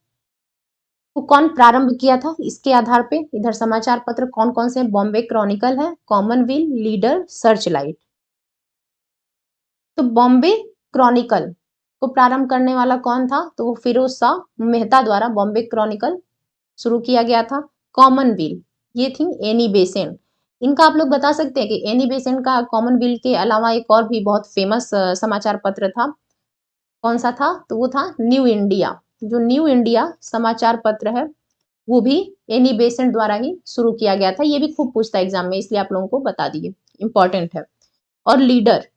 को कौन प्रारंभ किया था इसके आधार पे इधर समाचार पत्र कौन कौन से बॉम्बे क्रॉनिकल है, कॉमनवेल्थ, लीडर, सर्चलाइट। तो बॉम्बे क्रॉनिकल को प्रारंभ करने वाला कौन था तो वो फिरोज शाह मेहता द्वारा बॉम्बे क्रॉनिकल शुरू किया गया था। कॉमनवेल्थ ये थी एनी बेसेंट। इनका आप लोग बता सकते हैं कि एनी बेसेंट का कॉमनवेल्थ के अलावा एक और भी बहुत फेमस समाचार पत्र था। कौन सा था तो वो था न्यू इंडिया। जो न्यू इंडिया समाचार पत्र है वो भी एनी बेसेंट द्वारा ही शुरू किया गया था। ये भी खूब पूछता है एग्जाम में, इसलिए आप लोगों को बता दिए, इंपॉर्टेंट है। और लीडर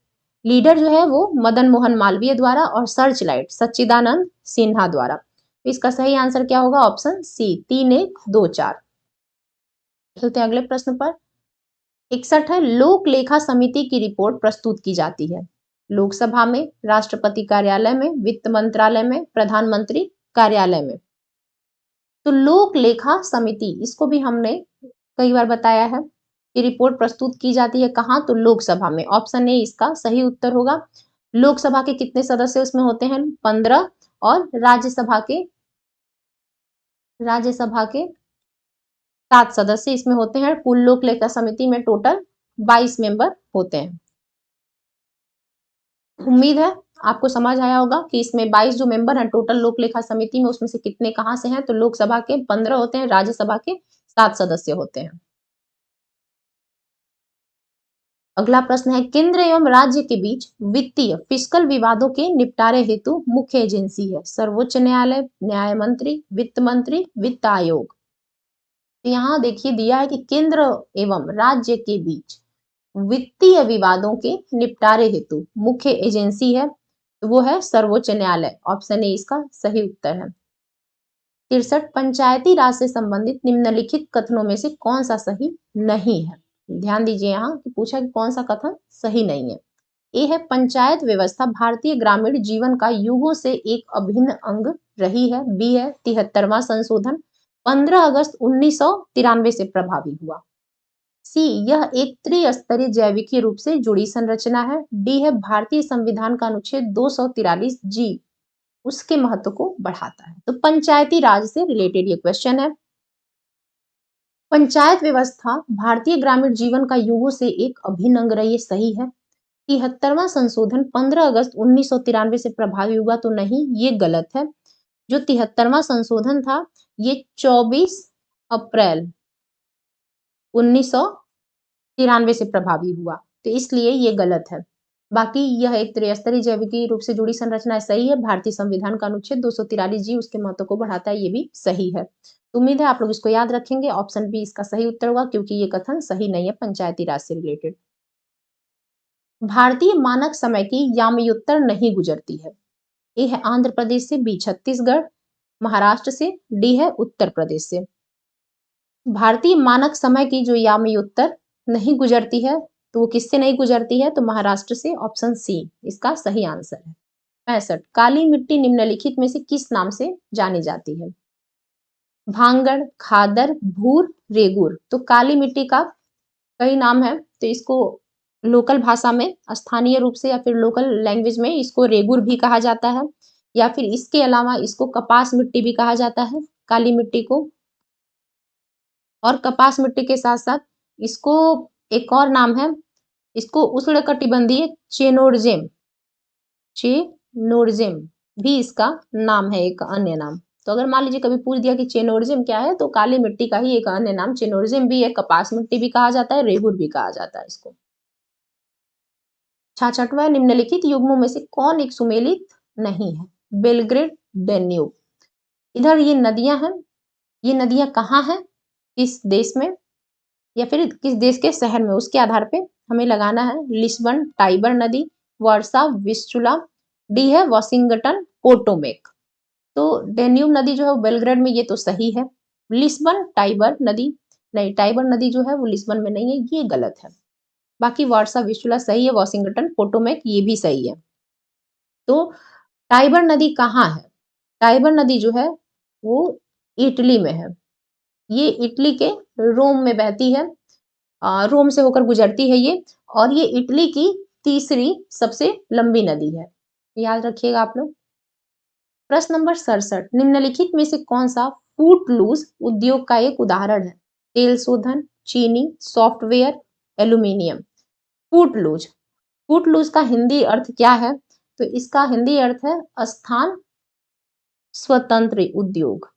लीडर जो है वो मदन मोहन मालवीय द्वारा और सर्चलाइट सच्चिदानंद सिन्हा द्वारा। तो इसका सही आंसर क्या होगा ऑप्शन सी 3124। चलते हैं अगले प्रश्न पर। 61 है लोक लेखा समिति की रिपोर्ट प्रस्तुत की जाती है लोकसभा में, राष्ट्रपति कार्यालय में, वित्त मंत्रालय में, प्रधानमंत्री कार्यालय में। तो लोक लेखा समिति इसको भी हमने कई बार बताया है कि रिपोर्ट प्रस्तुत की जाती है कहाँ तो लोकसभा में। ऑप्शन ए इसका सही उत्तर होगा। लोकसभा के कितने सदस्य उसमें होते हैं 15 और राज्यसभा के 7 सदस्य इसमें होते हैं। कुल लोक लेखा समिति में टोटल 22 मेंबर होते हैं। उम्मीद है आपको समझ आया होगा कि इसमें 22 जो मेंबर हैं टोटल लोक लेखा समिति में उसमें से कितने कहां से हैं तो लोकसभा के 15 होते हैं, राज्यसभा के 7 सदस्य होते हैं। अगला प्रश्न है केंद्र एवं राज्य के बीच वित्तीय फिस्कल विवादों के निपटारे हेतु मुख्य एजेंसी है सर्वोच्च न्यायालय, न्याय मंत्री, वित्त मंत्री, वित्त आयोग। तो यहाँ देखिए दिया है कि केंद्र एवं राज्य के बीच वित्तीय विवादों के निपटारे हेतु मुख्य एजेंसी है तो वो है सर्वोच्च न्यायालय। ऑप्शन ए इसका सही उत्तर है। 63 पंचायती राज से संबंधित निम्नलिखित कथनों में से कौन सा सही नहीं है। ध्यान दीजिए यहाँ कि पूछा कि कौन सा कथन सही नहीं है। ए है पंचायत व्यवस्था भारतीय ग्रामीण जीवन का युगों से एक अभिन्न अंग रही है। बी है 73वां संशोधन 15 अगस्त 1993 से प्रभावी हुआ। सी यह एक त्रिस्तरीय जैविकीय रूप से जुड़ी संरचना है। डी है भारतीय संविधान का अनुच्छेद 243 जी उसके महत्व को बढ़ाता है। तो पंचायती राज से रिलेटेड ये क्वेश्चन है। पंचायत व्यवस्था भारतीय ग्रामीण जीवन का युगों से एक अभिन्न अंग रही है, सही है। 73वां संशोधन 15 अगस्त 1993 से प्रभावी हुआ, तो नहीं, ये गलत है। जो 73वां संशोधन था ये 24 अप्रैल 1993 से प्रभावी हुआ, तो इसलिए ये गलत है। बाकी यह एक त्रिस्तरीय जैविकीय रूप से जुड़ी संरचना सही है। भारतीय संविधान का अनुच्छेद 243 जी उसके महत्व को बढ़ाता है, ये भी सही है। तो उम्मीद है आप लोग इसको याद रखेंगे। ऑप्शन बी इसका सही उत्तर होगा, क्योंकि ये कथन सही नहीं है पंचायती राज से रिलेटेड। भारतीय मानक समय की यामयुत्तर नहीं गुजरती है। ए है आंध्र प्रदेश से, बी छत्तीसगढ़ महाराष्ट्र से, डी है उत्तर प्रदेश से। भारतीय मानक समय की जो यामयुत्तर नहीं गुजरती है, तो वो किससे नहीं गुजरती है? तो महाराष्ट्र से। ऑप्शन सी इसका सही आंसर है। 65 काली मिट्टी निम्नलिखित में से किस नाम से जानी जाती है? भांगड़, खादर, भूर, रेगुर। तो काली मिट्टी का कई नाम है, तो इसको लोकल भाषा में स्थानीय रूप से या फिर लोकल लैंग्वेज में इसको रेगुर भी कहा जाता है, या फिर इसके अलावा इसको कपास मिट्टी भी कहा जाता है, काली मिट्टी को। और कपास मिट्टी के साथ साथ इसको एक और नाम है, इसको उष्णकटिबंधीय चेनोरजेम, चेनोरजेम भी इसका नाम है, एक अन्य नाम। तो अगर मान लीजिए कभी पूछ दिया कि चेनोरजेम क्या है, तो काली मिट्टी का ही एक अन्य नाम चेनोरजेम भी है, कपास मिट्टी भी कहा जाता है, रेगुर भी कहा जाता है इसको। 66वां निम्नलिखित युग्मों में से कौन एक सुमेलित नहीं है? Belgrade, Danube. इधर ये नदियां हैं, ये नदियां कहाँ हैं, किस देश में या फिर किस देश के शहर में, उसके आधार पे हमें लगाना है। लिस्बन, टाइबर नदी, वर्सा, विस्चुला, डी है वॉशिंगटन, पोटोमेक। तो डेन्यूब नदी जो है वो बेलग्रेड में, ये तो सही है। लिस्बन, टाइबर नदी नहीं, टाइबर नदी जो है वो लिस्बन में नहीं है, ये गलत है। बाकी वार्सा, विस्चुला सही है, वॉशिंगटन, पोटोमेक ये भी सही है। तो टाइबर नदी कहाँ है? टाइबर नदी जो है वो इटली में है। ये इटली के रोम में बहती है, रोम से होकर गुजरती है ये, और ये इटली की तीसरी सबसे लंबी नदी है, याद रखिएगा आप लोग। प्रश्न नंबर 67 निम्नलिखित में से कौन सा फूट लूज उद्योग का एक उदाहरण है? तेल शोधन, चीनी, सॉफ्टवेयर, एल्यूमिनियम। फूट लूज, फूट लूज का हिंदी अर्थ क्या है? तो इसका हिंदी अर्थ है स्थान स्वतंत्र उद्योग।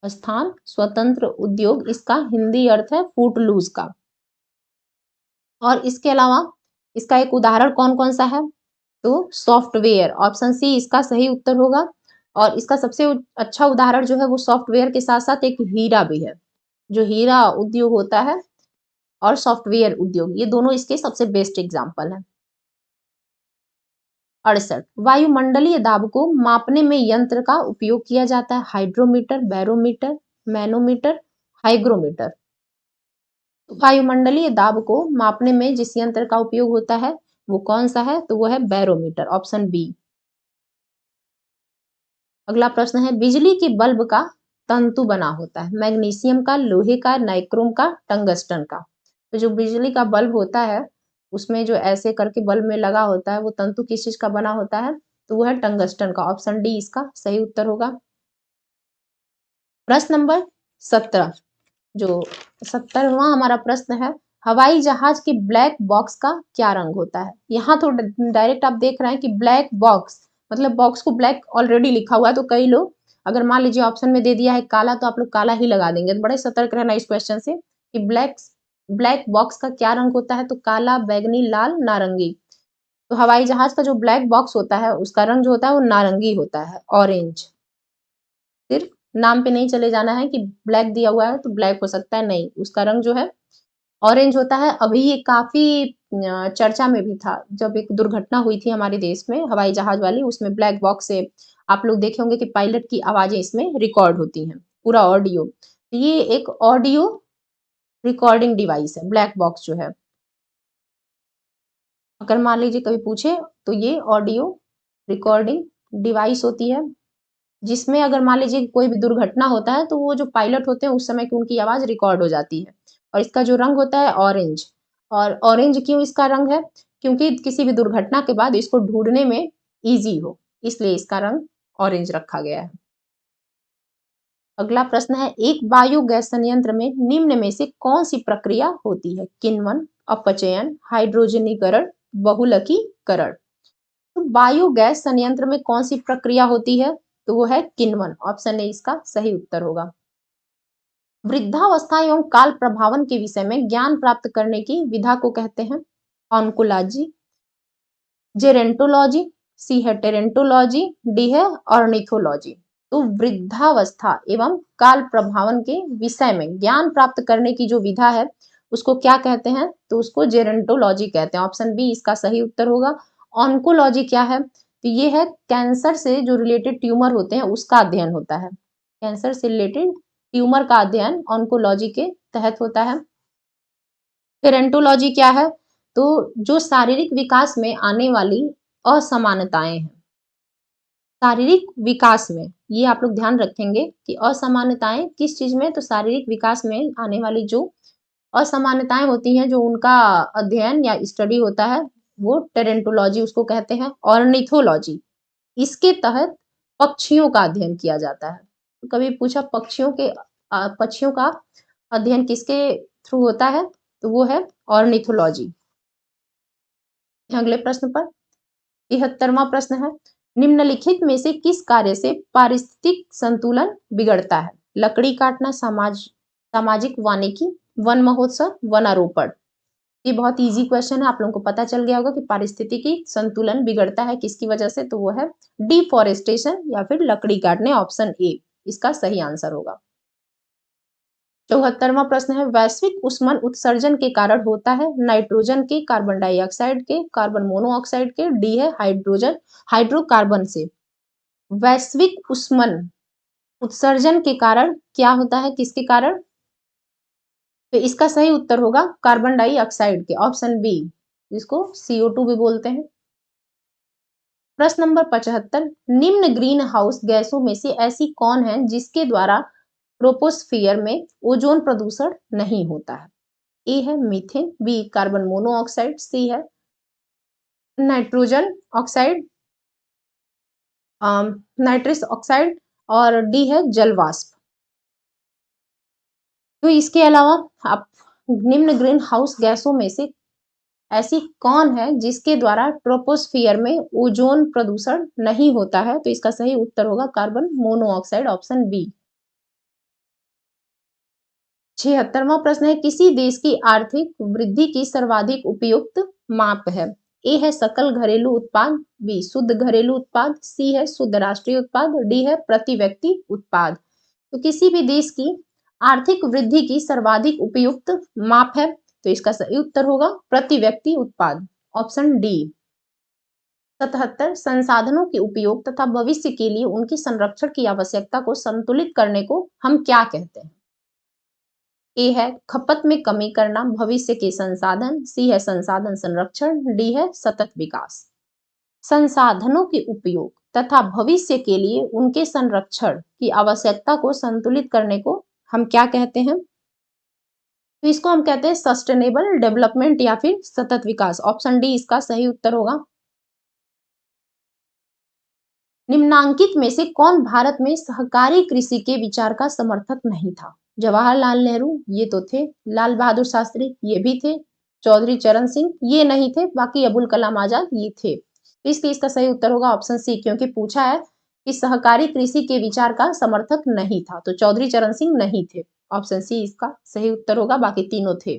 स्थान स्वतंत्र उद्योग इसका हिंदी अर्थ है फूट लूज का। और इसके अलावा इसका एक उदाहरण कौन कौन सा है? तो सॉफ्टवेयर, ऑप्शन सी इसका सही उत्तर होगा। और इसका सबसे अच्छा उदाहरण जो है वो सॉफ्टवेयर के साथ साथ एक हीरा भी है, जो हीरा उद्योग होता है और सॉफ्टवेयर उद्योग, ये दोनों इसके सबसे बेस्ट एग्जाम्पल है। 68 वायुमंडलीय दाब को मापने में यंत्र का उपयोग किया जाता है? Hydrometer, barometer, manometer, hygrometer. वायुमंडलीय दाब को मापने में जिस यंत्र का उपयोग होता है वो कौन सा है? तो वो है बैरोमीटर, ऑप्शन बी। अगला प्रश्न है बिजली के बल्ब का तंतु बना होता है? मैग्नीशियम का, लोहे का, नाइक्रोम का, टंगस्टन का। तो जो बिजली का बल्ब होता है उसमें जो ऐसे करके बल्ब में लगा होता है वो तंतु किस चीज का बना होता है? तो वो है टंगस्टन का, ऑप्शन डी इसका सही उत्तर होगा। प्रश्न नंबर 17 जो 70वां हमारा प्रश्न है हवाई जहाज के ब्लैक बॉक्स का क्या रंग होता है? यहाँ तो डायरेक्ट आप देख रहे हैं कि ब्लैक बॉक्स मतलब बॉक्स को ब्लैक ऑलरेडी लिखा हुआ है, तो कई लोग अगर मान लीजिए ऑप्शन में दे दिया है काला तो आप लोग काला ही लगा देंगे। तो बड़े सतर्क रहना इस क्वेश्चन से कि ब्लैक ब्लैक बॉक्स का क्या रंग होता है? तो काला, बैगनी, लाल, नारंगी। तो हवाई जहाज का जो ब्लैक बॉक्स होता है उसका रंग जो होता है वो नारंगी होता है, ऑरेंज। सिर्फ नाम पे नहीं चले जाना है कि ब्लैक दिया हुआ है तो ब्लैक हो सकता है, नहीं, उसका रंग जो है ऑरेंज होता है। अभी ये काफी चर्चा में भी था जब एक दुर्घटना हुई थी हमारे देश में हवाई जहाज वाली, उसमें ब्लैक बॉक्स से आप लोग देखे होंगे कि पायलट की आवाजें इसमें रिकॉर्ड होती हैं, पूरा ऑडियो। तो ये एक ऑडियो रिकॉर्डिंग डिवाइस है ब्लैक बॉक्स जो है। अगर मान लीजिए कभी पूछे तो ये ऑडियो रिकॉर्डिंग डिवाइस होती है, जिसमें अगर मान लीजिए कोई भी दुर्घटना होता है तो वो जो पायलट होते हैं उस समय की उनकी आवाज रिकॉर्ड हो जाती है। और इसका जो रंग होता है ऑरेंज। और ऑरेंज क्यों इसका रंग है? क्योंकि किसी भी दुर्घटना के बाद इसको ढूंढने में इजी हो, इसलिए इसका रंग ऑरेंज रखा गया है। अगला प्रश्न है, एक बायोगैस संयंत्र में निम्न में से कौन सी प्रक्रिया होती है? किण्वन, अपचयन, हाइड्रोजनीकरण, बहुलकीकरण। तो बायोगैस संयंत्र में कौन सी प्रक्रिया होती है? तो वो है किण्वन। ऑप्शन ए इसका सही उत्तर होगा। वृद्धावस्था एवं काल प्रभावन के विषय में ज्ञान प्राप्त करने की विधा को कहते हैं ऑन्कोलॉजी, जेरेंटोलॉजी, सी है टेरेंटोलॉजी, डी है ऑर्निथोलॉजी। तो वृद्धावस्था एवं काल प्रभावन के विषय में ज्ञान प्राप्त करने की जो विधा है उसको क्या कहते हैं? तो उसको जेरेंटोलॉजी कहते हैं। ऑप्शन बी इसका सही उत्तर होगा। ऑन्कोलॉजी क्या है? तो ये है कैंसर से जो रिलेटेड ट्यूमर होते हैं उसका अध्ययन होता है। कैंसर से रिलेटेड ट्यूमर का अध्ययन ऑन्कोलॉजी के तहत होता है। टेरेंटोलॉजी क्या है? तो जो शारीरिक विकास में आने वाली असमानताएं हैं, शारीरिक विकास में, ये आप लोग ध्यान रखेंगे कि असमानताएं किस चीज में? तो शारीरिक विकास में आने वाली जो असमानताएं होती हैं, जो उनका अध्ययन या स्टडी होता है, वो टेरेंटोलॉजी उसको कहते हैं। ऑर्निथोलॉजी, इसके तहत पक्षियों का अध्ययन किया जाता है। तो कभी पूछा पक्षियों का अध्ययन किसके थ्रू होता है? तो वो है ऑर्निथोलॉजी। अगले प्रश्न पर 73वां प्रश्न है, निम्नलिखित में से किस कार्य से पारिस्थितिक संतुलन बिगड़ता है? लकड़ी काटना, सामाजिक वानिकी, वन महोत्सव, वनारोपण। ये बहुत इजी क्वेश्चन है, आप लोगों को पता चल गया होगा कि पारिस्थितिकी संतुलन बिगड़ता है किसकी वजह से? तो वो है डिफॉरेस्टेशन या फिर लकड़ी काटने। ऑप्शन ए इसका सही आंसर होगा। 74वां प्रश्न है, वैश्विक उष्मन उत्सर्जन के कारण होता है? नाइट्रोजन के, कार्बन डाइऑक्साइड के, कार्बन मोनोऑक्साइड के, डी है हाइड्रोकार्बन से। वैश्विक उष्मन उत्सर्जन के कारण क्या होता है? किसके कारण? तो इसका सही उत्तर होगा कार्बन डाइऑक्साइड के। ऑप्शन बी, जिसको CO2 भी बोलते हैं। प्रश्न नंबर 75, निम्न ग्रीन हाउस गैसों में से ऐसी कौन है जिसके द्वारा ट्रोपोस्फियर में ओजोन प्रदूषण नहीं होता है? ए है मीथेन, बी कार्बन मोनोऑक्साइड, सी है नाइट्रोजन ऑक्साइड, नाइट्रस ऑक्साइड, और डी है जल वाष्प। तो इसके अलावा आप निम्न ग्रीन हाउस गैसों में से ऐसी कौन है जिसके द्वारा ट्रोपोस्फियर में ओजोन प्रदूषण नहीं होता है? तो इसका सही उत्तर होगा कार्बन मोनोऑक्साइड। Option B. 76वां प्रश्न है, किसी देश की आर्थिक वृद्धि की सर्वाधिक उपयुक्त माप है? ए है सकल घरेलू उत्पाद, बी शुद्ध घरेलू उत्पाद, सी है शुद्ध राष्ट्रीय उत्पाद, डी है प्रति व्यक्ति उत्पाद। तो किसी भी देश की आर्थिक वृद्धि की सर्वाधिक उपयुक्त माप है, तो इसका सही उत्तर होगा प्रति व्यक्ति उत्पाद। Option D. 77, संसाधनों के उपयोग तथा भविष्य के लिए उनकी संरक्षण की आवश्यकता को संतुलित करने को हम क्या कहते हैं? ए है खपत में कमी करना, भविष्य के संसाधन, सी है संसाधन संरक्षण, डी है सतत विकास। संसाधनों के उपयोग तथा भविष्य के लिए उनके संरक्षण की आवश्यकता को संतुलित करने को हम क्या कहते हैं? तो इसको हम कहते हैं सस्टेनेबल डेवलपमेंट या फिर सतत विकास। ऑप्शन डी इसका सही उत्तर होगा। निम्नांकित में से कौन भारत में सहकारी कृषि के विचार का समर्थक नहीं था? जवाहरलाल नेहरू ये तो थे, लाल बहादुर शास्त्री ये भी थे, चौधरी चरण सिंह ये नहीं थे, बाकी अबुल कलाम आजाद ये थे। इसलिए इसका सही उत्तर होगा ऑप्शन सी, क्योंकि पूछा है कि सहकारी कृषि के विचार का समर्थक नहीं था, तो चौधरी चरण सिंह नहीं थे। ऑप्शन सी इसका सही उत्तर होगा, बाकी तीनों थे।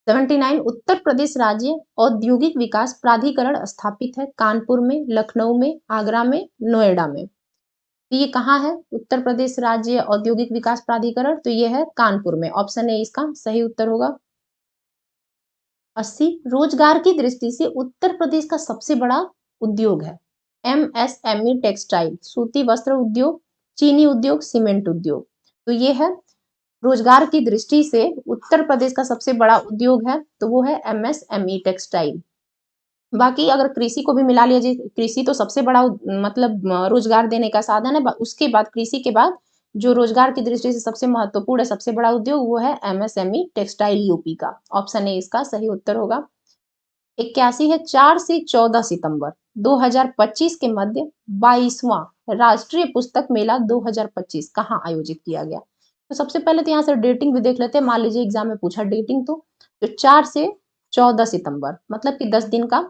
79, उत्तर प्रदेश राज्य औद्योगिक विकास प्राधिकरण स्थापित है कानपुर में, लखनऊ में, आगरा में, नोएडा में। तो ये कहाँ है उत्तर प्रदेश राज्य औद्योगिक विकास प्राधिकरण? तो ये है कानपुर में। ऑप्शन ए इसका सही उत्तर होगा। 80, रोजगार की दृष्टि से उत्तर प्रदेश का सबसे बड़ा उद्योग है? MSME टेक्सटाइल, सूती वस्त्र उद्योग, चीनी उद्योग, सीमेंट उद्योग। तो ये है रोजगार की दृष्टि से उत्तर प्रदेश का सबसे बड़ा उद्योग है तो वो है एमएसएमई टेक्सटाइल। बाकी अगर कृषि को भी मिला लिया जाए, कृषि तो सबसे बड़ा मतलब रोजगार देने का साधन है। उसके बाद कृषि के बाद जो रोजगार की दृष्टि से सबसे महत्वपूर्ण है, सबसे बड़ा उद्योग वो है एमएसएमई टेक्सटाइल यूपी का। ऑप्शन ए इसका सही उत्तर होगा। 81 है 4 से 14 सितंबर 2025 के मध्य 22वां राष्ट्रीय पुस्तक मेला 2025 कहाँ आयोजित किया गया। तो सबसे पहले तो यहाँ से डेटिंग भी देख लेते हैं। मान लीजिए एग्जाम में पूछा डेटिंग, तो 4 से 14 सितंबर मतलब कि 10 दिन का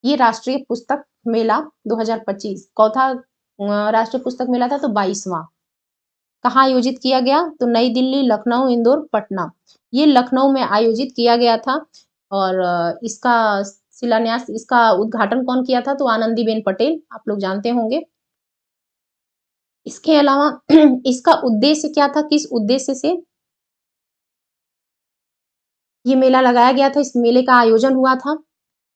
ये राष्ट्रीय पुस्तक मेला 2025 चौथा राष्ट्रीय पुस्तक मेला था, तो 22वां कहाँ आयोजित किया गया, तो नई दिल्ली, लखनऊ, इंदौर, पटना। ये लखनऊ में आयोजित किया गया था और इसका शिलान्यास, इसका उद्घाटन कौन किया था, तो आनंदीबेन पटेल, आप लोग जानते होंगे। इसके अलावा इसका उद्देश्य क्या था, किस उद्देश्य से ये मेला लगाया गया था, इस मेले का आयोजन हुआ था,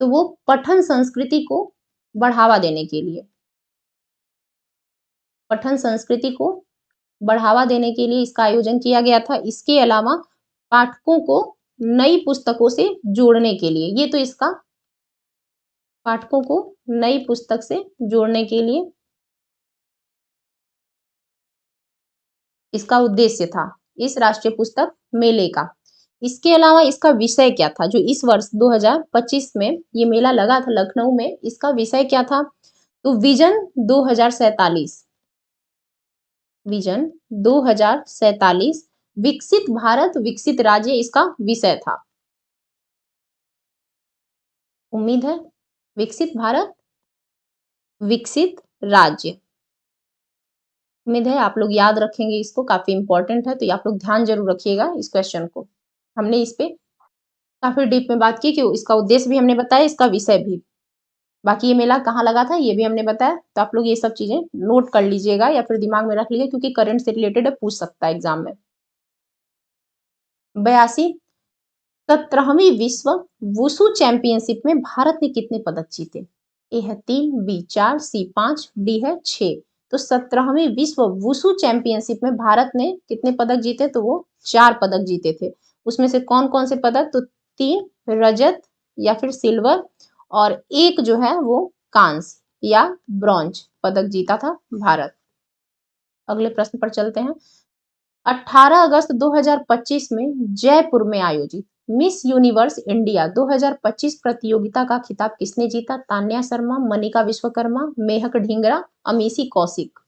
तो वो पठन संस्कृति को बढ़ावा देने के लिए, पठन संस्कृति को बढ़ावा देने के लिए इसका आयोजन किया गया था। इसके अलावा पाठकों को नई पुस्तकों से जोड़ने के लिए, ये तो इसका पाठकों को नई पुस्तक से जोड़ने के लिए इसका उद्देश्य था, इस राष्ट्रीय पुस्तक मेले का। इसके अलावा इसका विषय क्या था, जो इस वर्ष 2025 में ये मेला लगा था लखनऊ में, इसका विषय क्या था, तो विजन 2047, विजन 2047 विकसित भारत विकसित राज्य इसका विषय था। उम्मीद है विकसित भारत विकसित राज्य, उम्मीद है आप लोग याद रखेंगे इसको, काफी इंपॉर्टेंट है, तो आप लोग ध्यान जरूर रखिएगा इस क्वेश्चन को। हमने इस पे काफी डीप में बात की कि इसका उद्देश्य भी हमने बताया, इसका विषय भी। बाकी ये मेला कहाँ लगा था ये भी हमने बताया, तो आप लोग ये सब चीजें नोट कर लीजिएगा या फिर दिमाग में रख लीजिएगा, क्योंकि करंट से रिलेटेड है, पूछ सकता है एग्जाम में। 82 17वीं विश्व वुशु चैंपियनशिप में भारत ने कितने पदक जीते। ए है 3, बी 4, सी 5, डी है 6। तो 17वीं विश्व वुशु चैंपियनशिप में भारत ने कितने पदक जीते, तो वो 4 पदक जीते थे। उसमें से कौन कौन से पदक, तो 3 रजत या फिर सिल्वर और 1 जो है वो कांस्य या ब्रॉन्ज पदक जीता था भारत। अगले प्रश्न पर चलते हैं। 18 अगस्त 2025 में जयपुर में आयोजित मिस यूनिवर्स इंडिया 2025 प्रतियोगिता का खिताब किसने जीता। तान्या शर्मा, मनिका विश्वकर्मा, मेहक ढींगरा, अमीसी कौशिक।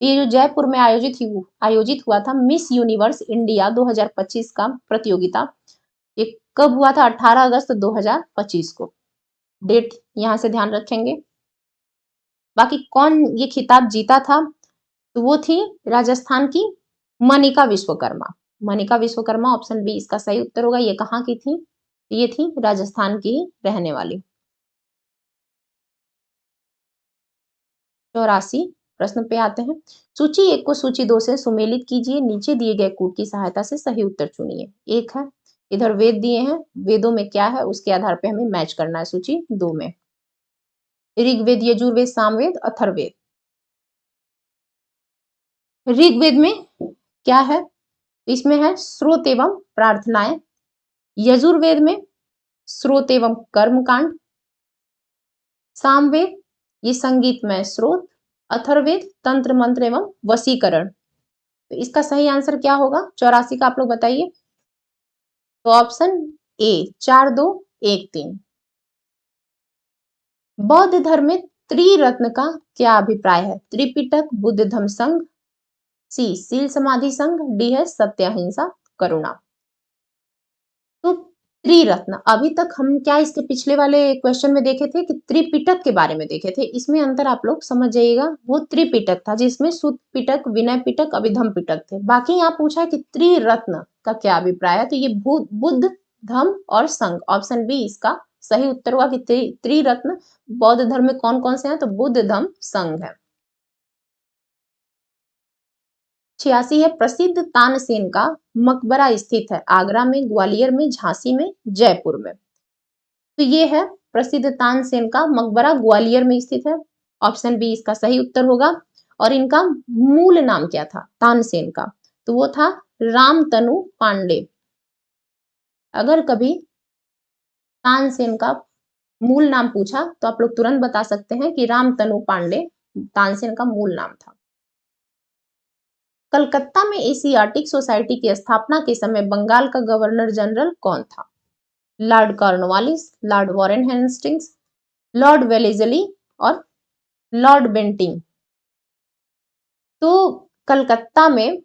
ये जो जयपुर में आयोजित हुआ था मिस यूनिवर्स इंडिया 2025 का प्रतियोगिता, ये कब हुआ था, 18 अगस्त 2025 को। डेट यहां से ध्यान रखेंगे। बाकी कौन ये खिताब जीता था, तो वो थी राजस्थान की मनिका विश्वकर्मा। मनिका विश्वकर्मा ऑप्शन बी इसका सही उत्तर होगा। ये कहाँ की थी, ये थी राजस्थान की रहने वाली। 84 प्रश्न पे आते हैं। सूची 1 को सूची 2 से सुमेलित कीजिए, नीचे दिए गए कूट की सहायता से सही उत्तर चुनिए। एक है इधर वेद दिए हैं, वेदों में क्या है उसके आधार पे हमें मैच करना है सूची 2 में। ऋग्वेद, यजुर्वेद, सामवेद, अथर्ववेद। ऋग्वेद में क्या है, इसमें है श्रोत एवं प्रार्थनाएं। यजुर्वेद में श्रोत एवं कर्मकांड। सामवेद ये संगीतमय स्रोत। अथर्ववेद तंत्र मंत्र एवं वशीकरण। तो इसका सही आंसर क्या होगा 84 का, आप लोग बताइए। तो ऑप्शन ए 4 2 1 3। बौद्ध धर्म में त्रिरत्न का क्या अभिप्राय है। त्रिपिटक, बुद्ध धम्म संघ, सी सील समाधि संघ, डी है सत्य अहिंसा करुणा। तो त्रिरत्न, अभी तक हम क्या इसके पिछले वाले क्वेश्चन में देखे थे कि त्रिपिटक के बारे में देखे थे। इसमें अंतर आप लोग समझ जाइएगा, वो त्रिपिटक था जिसमें सुत पिटक, विनय पिटक, अभिधम पिटक थे। बाकी यहाँ पूछा है कि त्रिरत्न का क्या अभिप्राय है, तो ये बुद्ध धम्म और संघ, ऑप्शन बी इसका सही उत्तर हुआ कि त्रिरत्न बौद्ध धर्म में कौन कौन से हैं, तो बुद्ध धम्म संघ है। 86 है प्रसिद्ध तानसेन का मकबरा स्थित है आगरा में, ग्वालियर में, झांसी में, जयपुर में। तो ये है प्रसिद्ध तानसेन का मकबरा ग्वालियर में स्थित है, ऑप्शन बी इसका सही उत्तर होगा। और इनका मूल नाम क्या था तानसेन का, तो वो था रामतनु पांडे। अगर कभी तानसेन का मूल नाम पूछा तो आप लोग तुरंत बता सकते हैं कि रामतनु पांडे तानसेन का मूल नाम था। कलकत्ता में एशियाटिक सोसाइटी की स्थापना के समय बंगाल का गवर्नर जनरल कौन था? Lord Cornwallis, Lord Warren Hastings, Lord Wellesley और लॉर्ड बेंटिंग। तो कलकत्ता में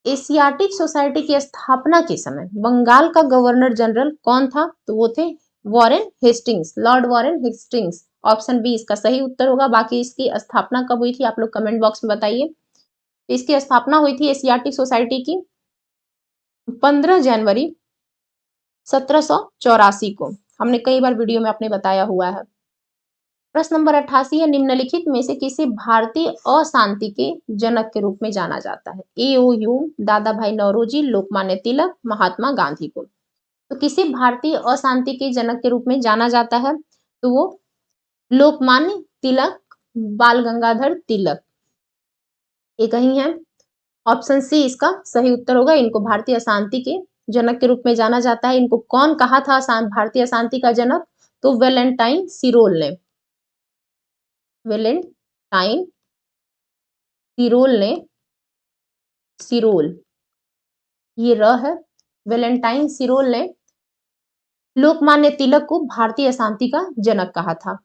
एशियाटिक सोसाइटी की स्थापना के समय बंगाल का गवर्नर जनरल कौन था? तो वो थे Warren Hastings, Lord Warren Hastings. Option B इसका सही उत्तर होगा। बाकी इसकी स्थापना कब हुई थी आप लोग कमेंट बॉक्स में बताइए। इसकी स्थापना हुई थी एशियाटिक सोसाइटी की 15 जनवरी 1784 को। हमने कई बार वीडियो में आपने बताया हुआ है। प्रश्न नंबर 88 है, निम्नलिखित में से किसे भारतीय अशांति के जनक के रूप में जाना जाता है? ए.ओ. ह्यूम, दादा भाई नौरोजी, लोकमान्य तिलक, महात्मा गांधी को। तो किसे भारतीय अशांति के जनक के रूप में जाना जाता है? तो वो लोकमान्य तिलक, बाल गंगाधर तिलक, एक ही है। ऑप्शन सी इसका सही उत्तर होगा। इनको भारतीय अशांति के जनक के रूप में जाना जाता है। इनको कौन कहा था भारतीय अशांति का जनक? तो वेलेंटाइन सिरोल ने। वेलेंटाइन सिरोल ने, सिरोल ये र है, वेलेंटाइन सिरोल ने लोकमान्य तिलक को भारतीय अशांति का जनक कहा था।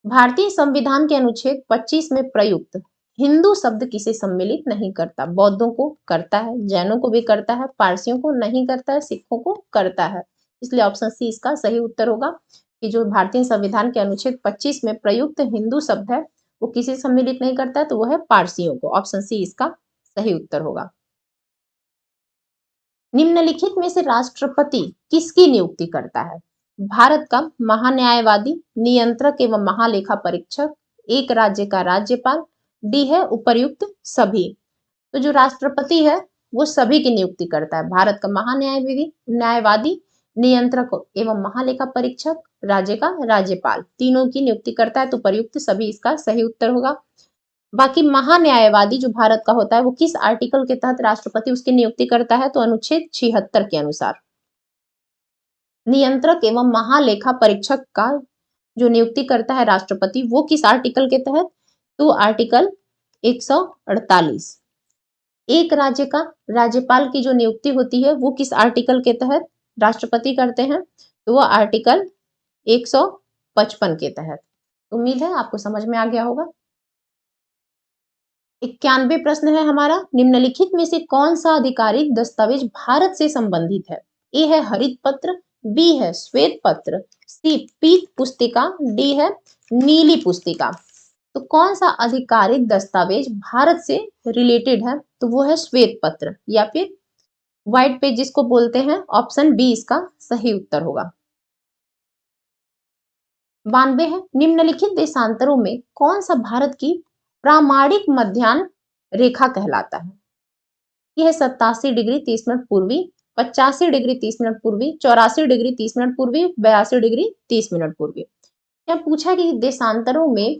भारतीय संविधान के अनुच्छेद 25 में प्रयुक्त हिंदू शब्द किसे सम्मिलित नहीं करता? बौद्धों को करता है, जैनों को भी करता है, पारसियों को नहीं करता है, सिखों को करता है। इसलिए ऑप्शन सी इसका सही उत्तर होगा कि जो भारतीय संविधान के अनुच्छेद 25 में प्रयुक्त हिंदू शब्द है वो किसे सम्मिलित नहीं करता है? तो वो है पारसियों को। ऑप्शन सी इसका सही उत्तर होगा। निम्नलिखित में से राष्ट्रपति किसकी नियुक्ति करता है? भारत का महान्यायवादी, नियंत्रक एवं महालेखा परीक्षक, एक राज्य का राज्यपाल, डी है उपर्युक्त सभी। तो जो राष्ट्रपति है वो सभी की नियुक्ति करता है। भारत का न्यायवादी, नियंत्रक एवं महालेखा परीक्षक, राज्य का राज्यपाल, तीनों की नियुक्ति करता है। तो उपर्युक्त सभी इसका सही उत्तर होगा। बाकी महान्यायवादी जो भारत का होता है वो किस आर्टिकल के तहत राष्ट्रपति उसकी नियुक्ति करता है? तो अनुच्छेद 76 के अनुसार। नियंत्रक एवं महालेखा परीक्षक का जो नियुक्ति करता है राष्ट्रपति वो किस आर्टिकल के तहत? तो आर्टिकल 148। एक राज्य का राज्यपाल की जो नियुक्ति होती है वो किस आर्टिकल के तहत राष्ट्रपति करते हैं? तो वो आर्टिकल 155 के तहत। उम्मीद है आपको समझ में आ गया होगा। 91 प्रश्न है हमारा, निम्नलिखित में से कौन सा आधिकारिक दस्तावेज भारत से संबंधित है? ए है हरित पत्र, बी है श्वेत पत्र, सी पीत पुस्तिका, डी है नीली पुस्तिका। तो कौन सा आधिकारिक दस्तावेज भारत से रिलेटेड है? तो वो है श्वेत पत्र या फिर व्हाइट पेज जिसको बोलते हैं। ऑप्शन बी इसका सही उत्तर होगा। 92 है, निम्नलिखित देशांतरों में कौन सा भारत की प्रामाणिक मध्याह्न रेखा कहलाता है? यह 87 डिग्री 30 मिनट पूर्वी, 85 डिग्री 30 मिनट पूर्वी, 84 डिग्री 30 मिनट पूर्वी, 82 डिग्री 30 मिनट पूर्वी। यह पूछा कि देशांतरों में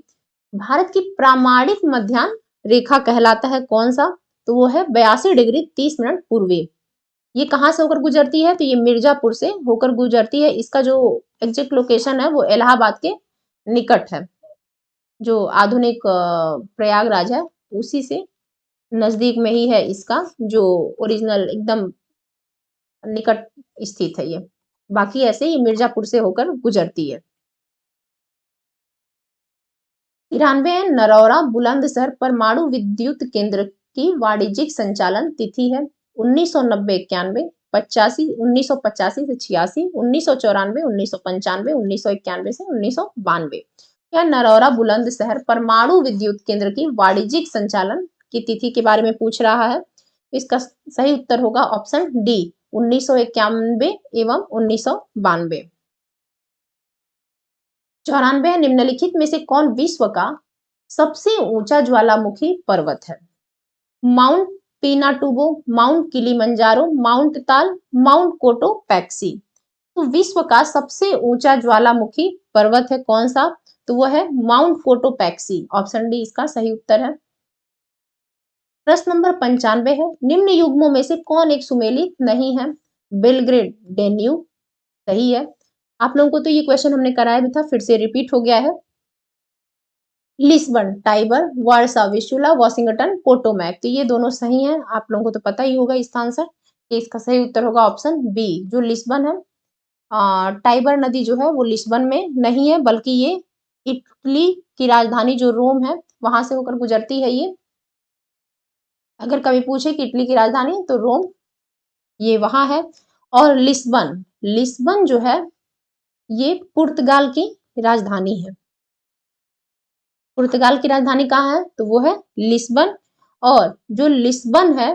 भारत की प्रामाणिक मध्याह्न रेखा कहलाता है कौन सा? तो वो है 82 डिग्री 30 मिनट पूर्वी। ये कहाँ से होकर गुजरती है? तो ये मिर्जापुर से होकर गुजरती है। इसका जो एग्जैक्ट लोकेशन है वो इलाहाबाद के निकट है। जो आधुनिक प्रयागराज है उसी से नजदीक में ही है इसका जो ओरिजिनल एकदम निकट स्थित है ये। बाकी ऐसे ही मिर्जापुर से होकर गुजरती है। 93 है, नरौरा बुलंदशहर परमाणु विद्युत केंद्र की वाणिज्यिक संचालन तिथि है 1990, 91, 85, 1985 से 86, 1994, 1995, 1991 से 1992। या नरौरा बुलंदशहर परमाणु विद्युत केंद्र की वाणिज्यिक संचालन की तिथि के बारे में पूछ रहा है। इसका सही उत्तर होगा ऑप्शन डी 1991 एवं 1992। 94, निम्नलिखित में से कौन विश्व का सबसे ऊंचा ज्वालामुखी पर्वत है? Mount Pinatubo, mount Kilimanjaro, mount ताल, माउंट कोटोपैक्सी। तो विश्व का सबसे ऊंचा ज्वालामुखी पर्वत है कौन सा? तो वो है माउंट कोटोपैक्सी। ऑप्शन डी इसका सही उत्तर है। प्रश्न नंबर 95 है, निम्न युग्मों में से कौन एक सुमेलित नहीं है? बेलग्रेड डेन्यूब सही है। आप लोगों को तो ये क्वेश्चन हमने कराया भी था, फिर से रिपीट हो गया है। लिस्बन टाइबर, वारसा विस्चूला, वॉशिंगटन पोटोमैक, तो ये दोनों सही हैं। आप लोगों को तो पता ही होगा इसका आंसर, कि इसका सही उत्तर होगा ऑप्शन बी, जो लिस्बन है। टाइबर नदी जो है वो लिस्बन में नहीं है, बल्कि ये इटली की राजधानी जो रोम है वहां से होकर गुजरती है ये। अगर कभी पूछे कि इटली की राजधानी तो रोम ये वहां है। और लिस्बन, लिस्बन जो है ये पुर्तगाल की राजधानी है। पुर्तगाल की राजधानी कहाँ है? तो वो है लिस्बन। और जो लिस्बन है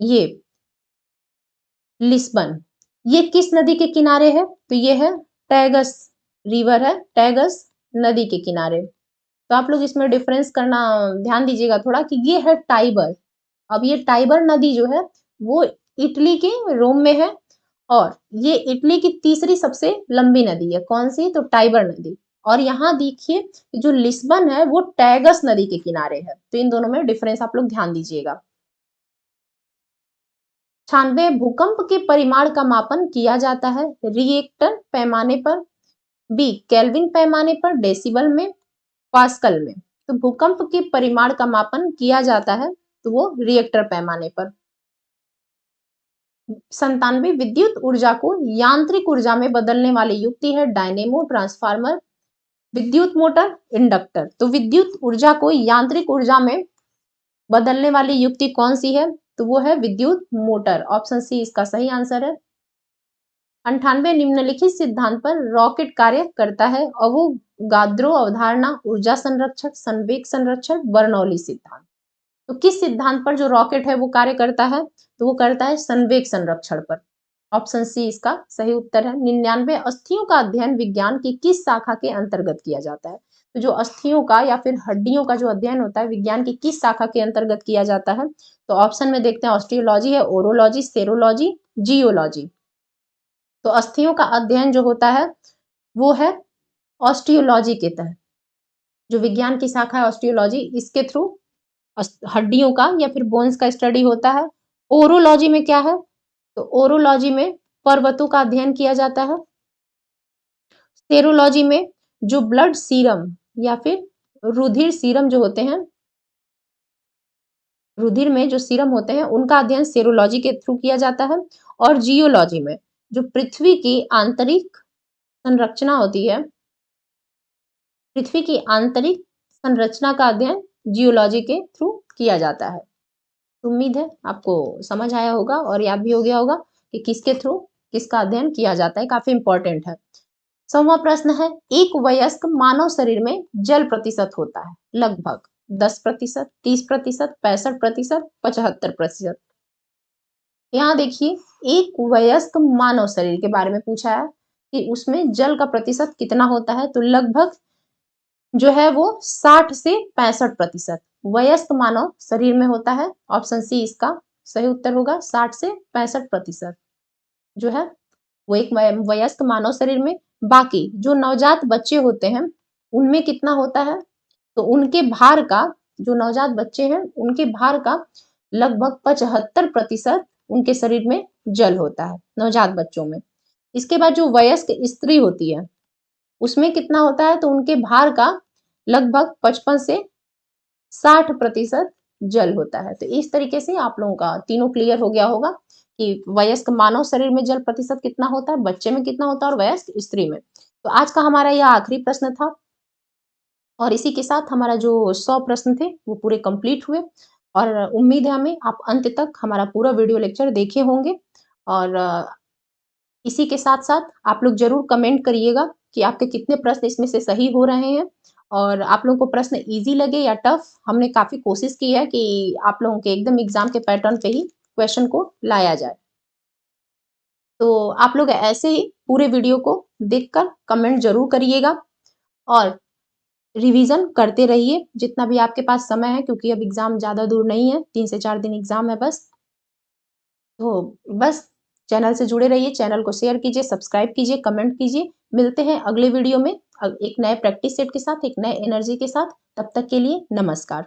ये लिस्बन ये किस नदी के किनारे है? तो ये है टैगस रिवर है, टैगस नदी के किनारे। तो आप लोग इसमें डिफरेंस करना ध्यान दीजिएगा थोड़ा, कि ये है टाइबर। अब ये टाइबर नदी जो है वो इटली के रोम में है, और ये इटली की तीसरी सबसे लंबी नदी है। कौन सी? तो टाइबर नदी। और यहाँ देखिए जो लिस्बन है वो टैगस नदी के किनारे है। तो इन दोनों में डिफरेंस आप लोग ध्यान दीजिएगा। 96 भूकंप के परिमाण का मापन किया जाता है? रिएक्टर पैमाने पर, बी केल्विन पैमाने पर, डेसिबल में, पास्कल में। तो भूकंप के परिमाण का मापन किया जाता है तो वो रिएक्टर पैमाने पर। 97 विद्युत ऊर्जा को यांत्रिक ऊर्जा में बदलने वाली युक्ति है? डायनेमो, ट्रांसफार्मर, विद्युत मोटर, इंडक्टर। तो विद्युत ऊर्जा को यांत्रिक ऊर्जा में बदलने वाली युक्ति कौन सी है? तो वो है विद्युत मोटर। ऑप्शन सी इसका सही आंसर है। 98 निम्नलिखित सिद्धांत पर रॉकेट कार्य करता है? अवोगाद्रो अवधारणा, ऊर्जा संरक्षक, संवेग संरक्षण, बर्नौली सिद्धांत। तो किस सिद्धांत पर जो रॉकेट है वो कार्य करता है? तो वो करता है संवेग संरक्षण पर। ऑप्शन सी इसका सही उत्तर है। 99 अस्थियों का अध्ययन विज्ञान की किस शाखा के अंतर्गत किया जाता है? तो जो अस्थियों का या फिर हड्डियों का जो अध्ययन होता है विज्ञान की किस शाखा के अंतर्गत किया जाता है? तो ऑप्शन में देखते हैं, ऑस्टियोलॉजी है, ओरोलॉजी, सेरोलॉजी, जियोलॉजी। तो अस्थियों का अध्ययन जो होता है वो है ऑस्टियोलॉजी के तहत। जो विज्ञान की शाखा है ऑस्टियोलॉजी, इसके थ्रू हड्डियों का या फिर बोन्स का स्टडी होता है। ओरोलॉजी में क्या है? तो ओरोलॉजी में पर्वतों का अध्ययन किया जाता है। सेरोलॉजी में जो ब्लड सीरम या फिर रुधिर सीरम जो होते हैं, रुधिर में जो सीरम होते हैं उनका अध्ययन सेरोलॉजी के थ्रू किया जाता है। और जियोलॉजी में जो पृथ्वी की आंतरिक संरचना होती है, पृथ्वी की आंतरिक संरचना का अध्ययन जियोलॉजी के थ्रू किया जाता है। उम्मीद है आपको समझ आया होगा और याद भी हो गया होगा कि किसके थ्रू किसका अध्ययन किया जाता है। काफी इंपॉर्टेंट है। 100वां प्रश्न है, एक वयस्क मानव शरीर में जल प्रतिशत होता है लगभग 10%, 30%, 65%, 75%। यहाँ देखिए एक वयस्क मानव शरीर के बारे में पूछा है कि उसमें जल का प्रतिशत कितना होता है? तो लगभग जो है वो 60 से 65% वयस्क मानव शरीर में होता है। ऑप्शन सी इसका सही उत्तर होगा। 60 से 65% जो है वो एक वयस्क मानव शरीर में। बाकी जो नवजात बच्चे होते हैं उनमें कितना होता है? तो उनके भार का, जो नवजात बच्चे हैं उनके भार का लगभग 75% उनके शरीर में जल होता है नवजात बच्चों में। इसके बाद जो वयस्क स्त्री होती है उसमें कितना होता है? तो उनके भार का लगभग 55 से 60% जल होता है। तो इस तरीके से आप लोगों का तीनों क्लियर हो गया होगा कि वयस्क मानव शरीर में जल प्रतिशत कितना होता है, बच्चे में कितना होता है और वयस्क स्त्री में। तो आज का हमारा यह आखिरी प्रश्न था और इसी के साथ हमारा जो 100 प्रश्न थे वो पूरे कंप्लीट हुए। और उम्मीद है हमें आप अंत तक हमारा पूरा वीडियो लेक्चर देखे होंगे। और इसी के साथ साथ आप लोग जरूर कमेंट करिएगा कि आपके कितने प्रश्न इसमें से सही हो रहे हैं और आप लोगों को प्रश्न इजी लगे या टफ। हमने काफी कोशिश की है कि आप लोगों के एकदम एग्जाम के पैटर्न पे ही क्वेश्चन को लाया जाए। तो आप लोग ऐसे ही पूरे वीडियो को देखकर कमेंट जरूर करिएगा और रिवीजन करते रहिए जितना भी आपके पास समय है, क्योंकि अब एग्जाम ज्यादा दूर नहीं है, 3 से 4 दिन एग्जाम है बस। तो बस चैनल से जुड़े रहिए, चैनल को शेयर कीजिए, सब्सक्राइब कीजिए, कमेंट कीजिए। मिलते हैं अगले वीडियो में एक नए प्रैक्टिस सेट के साथ, एक नए एनर्जी के साथ। तब तक के लिए नमस्कार।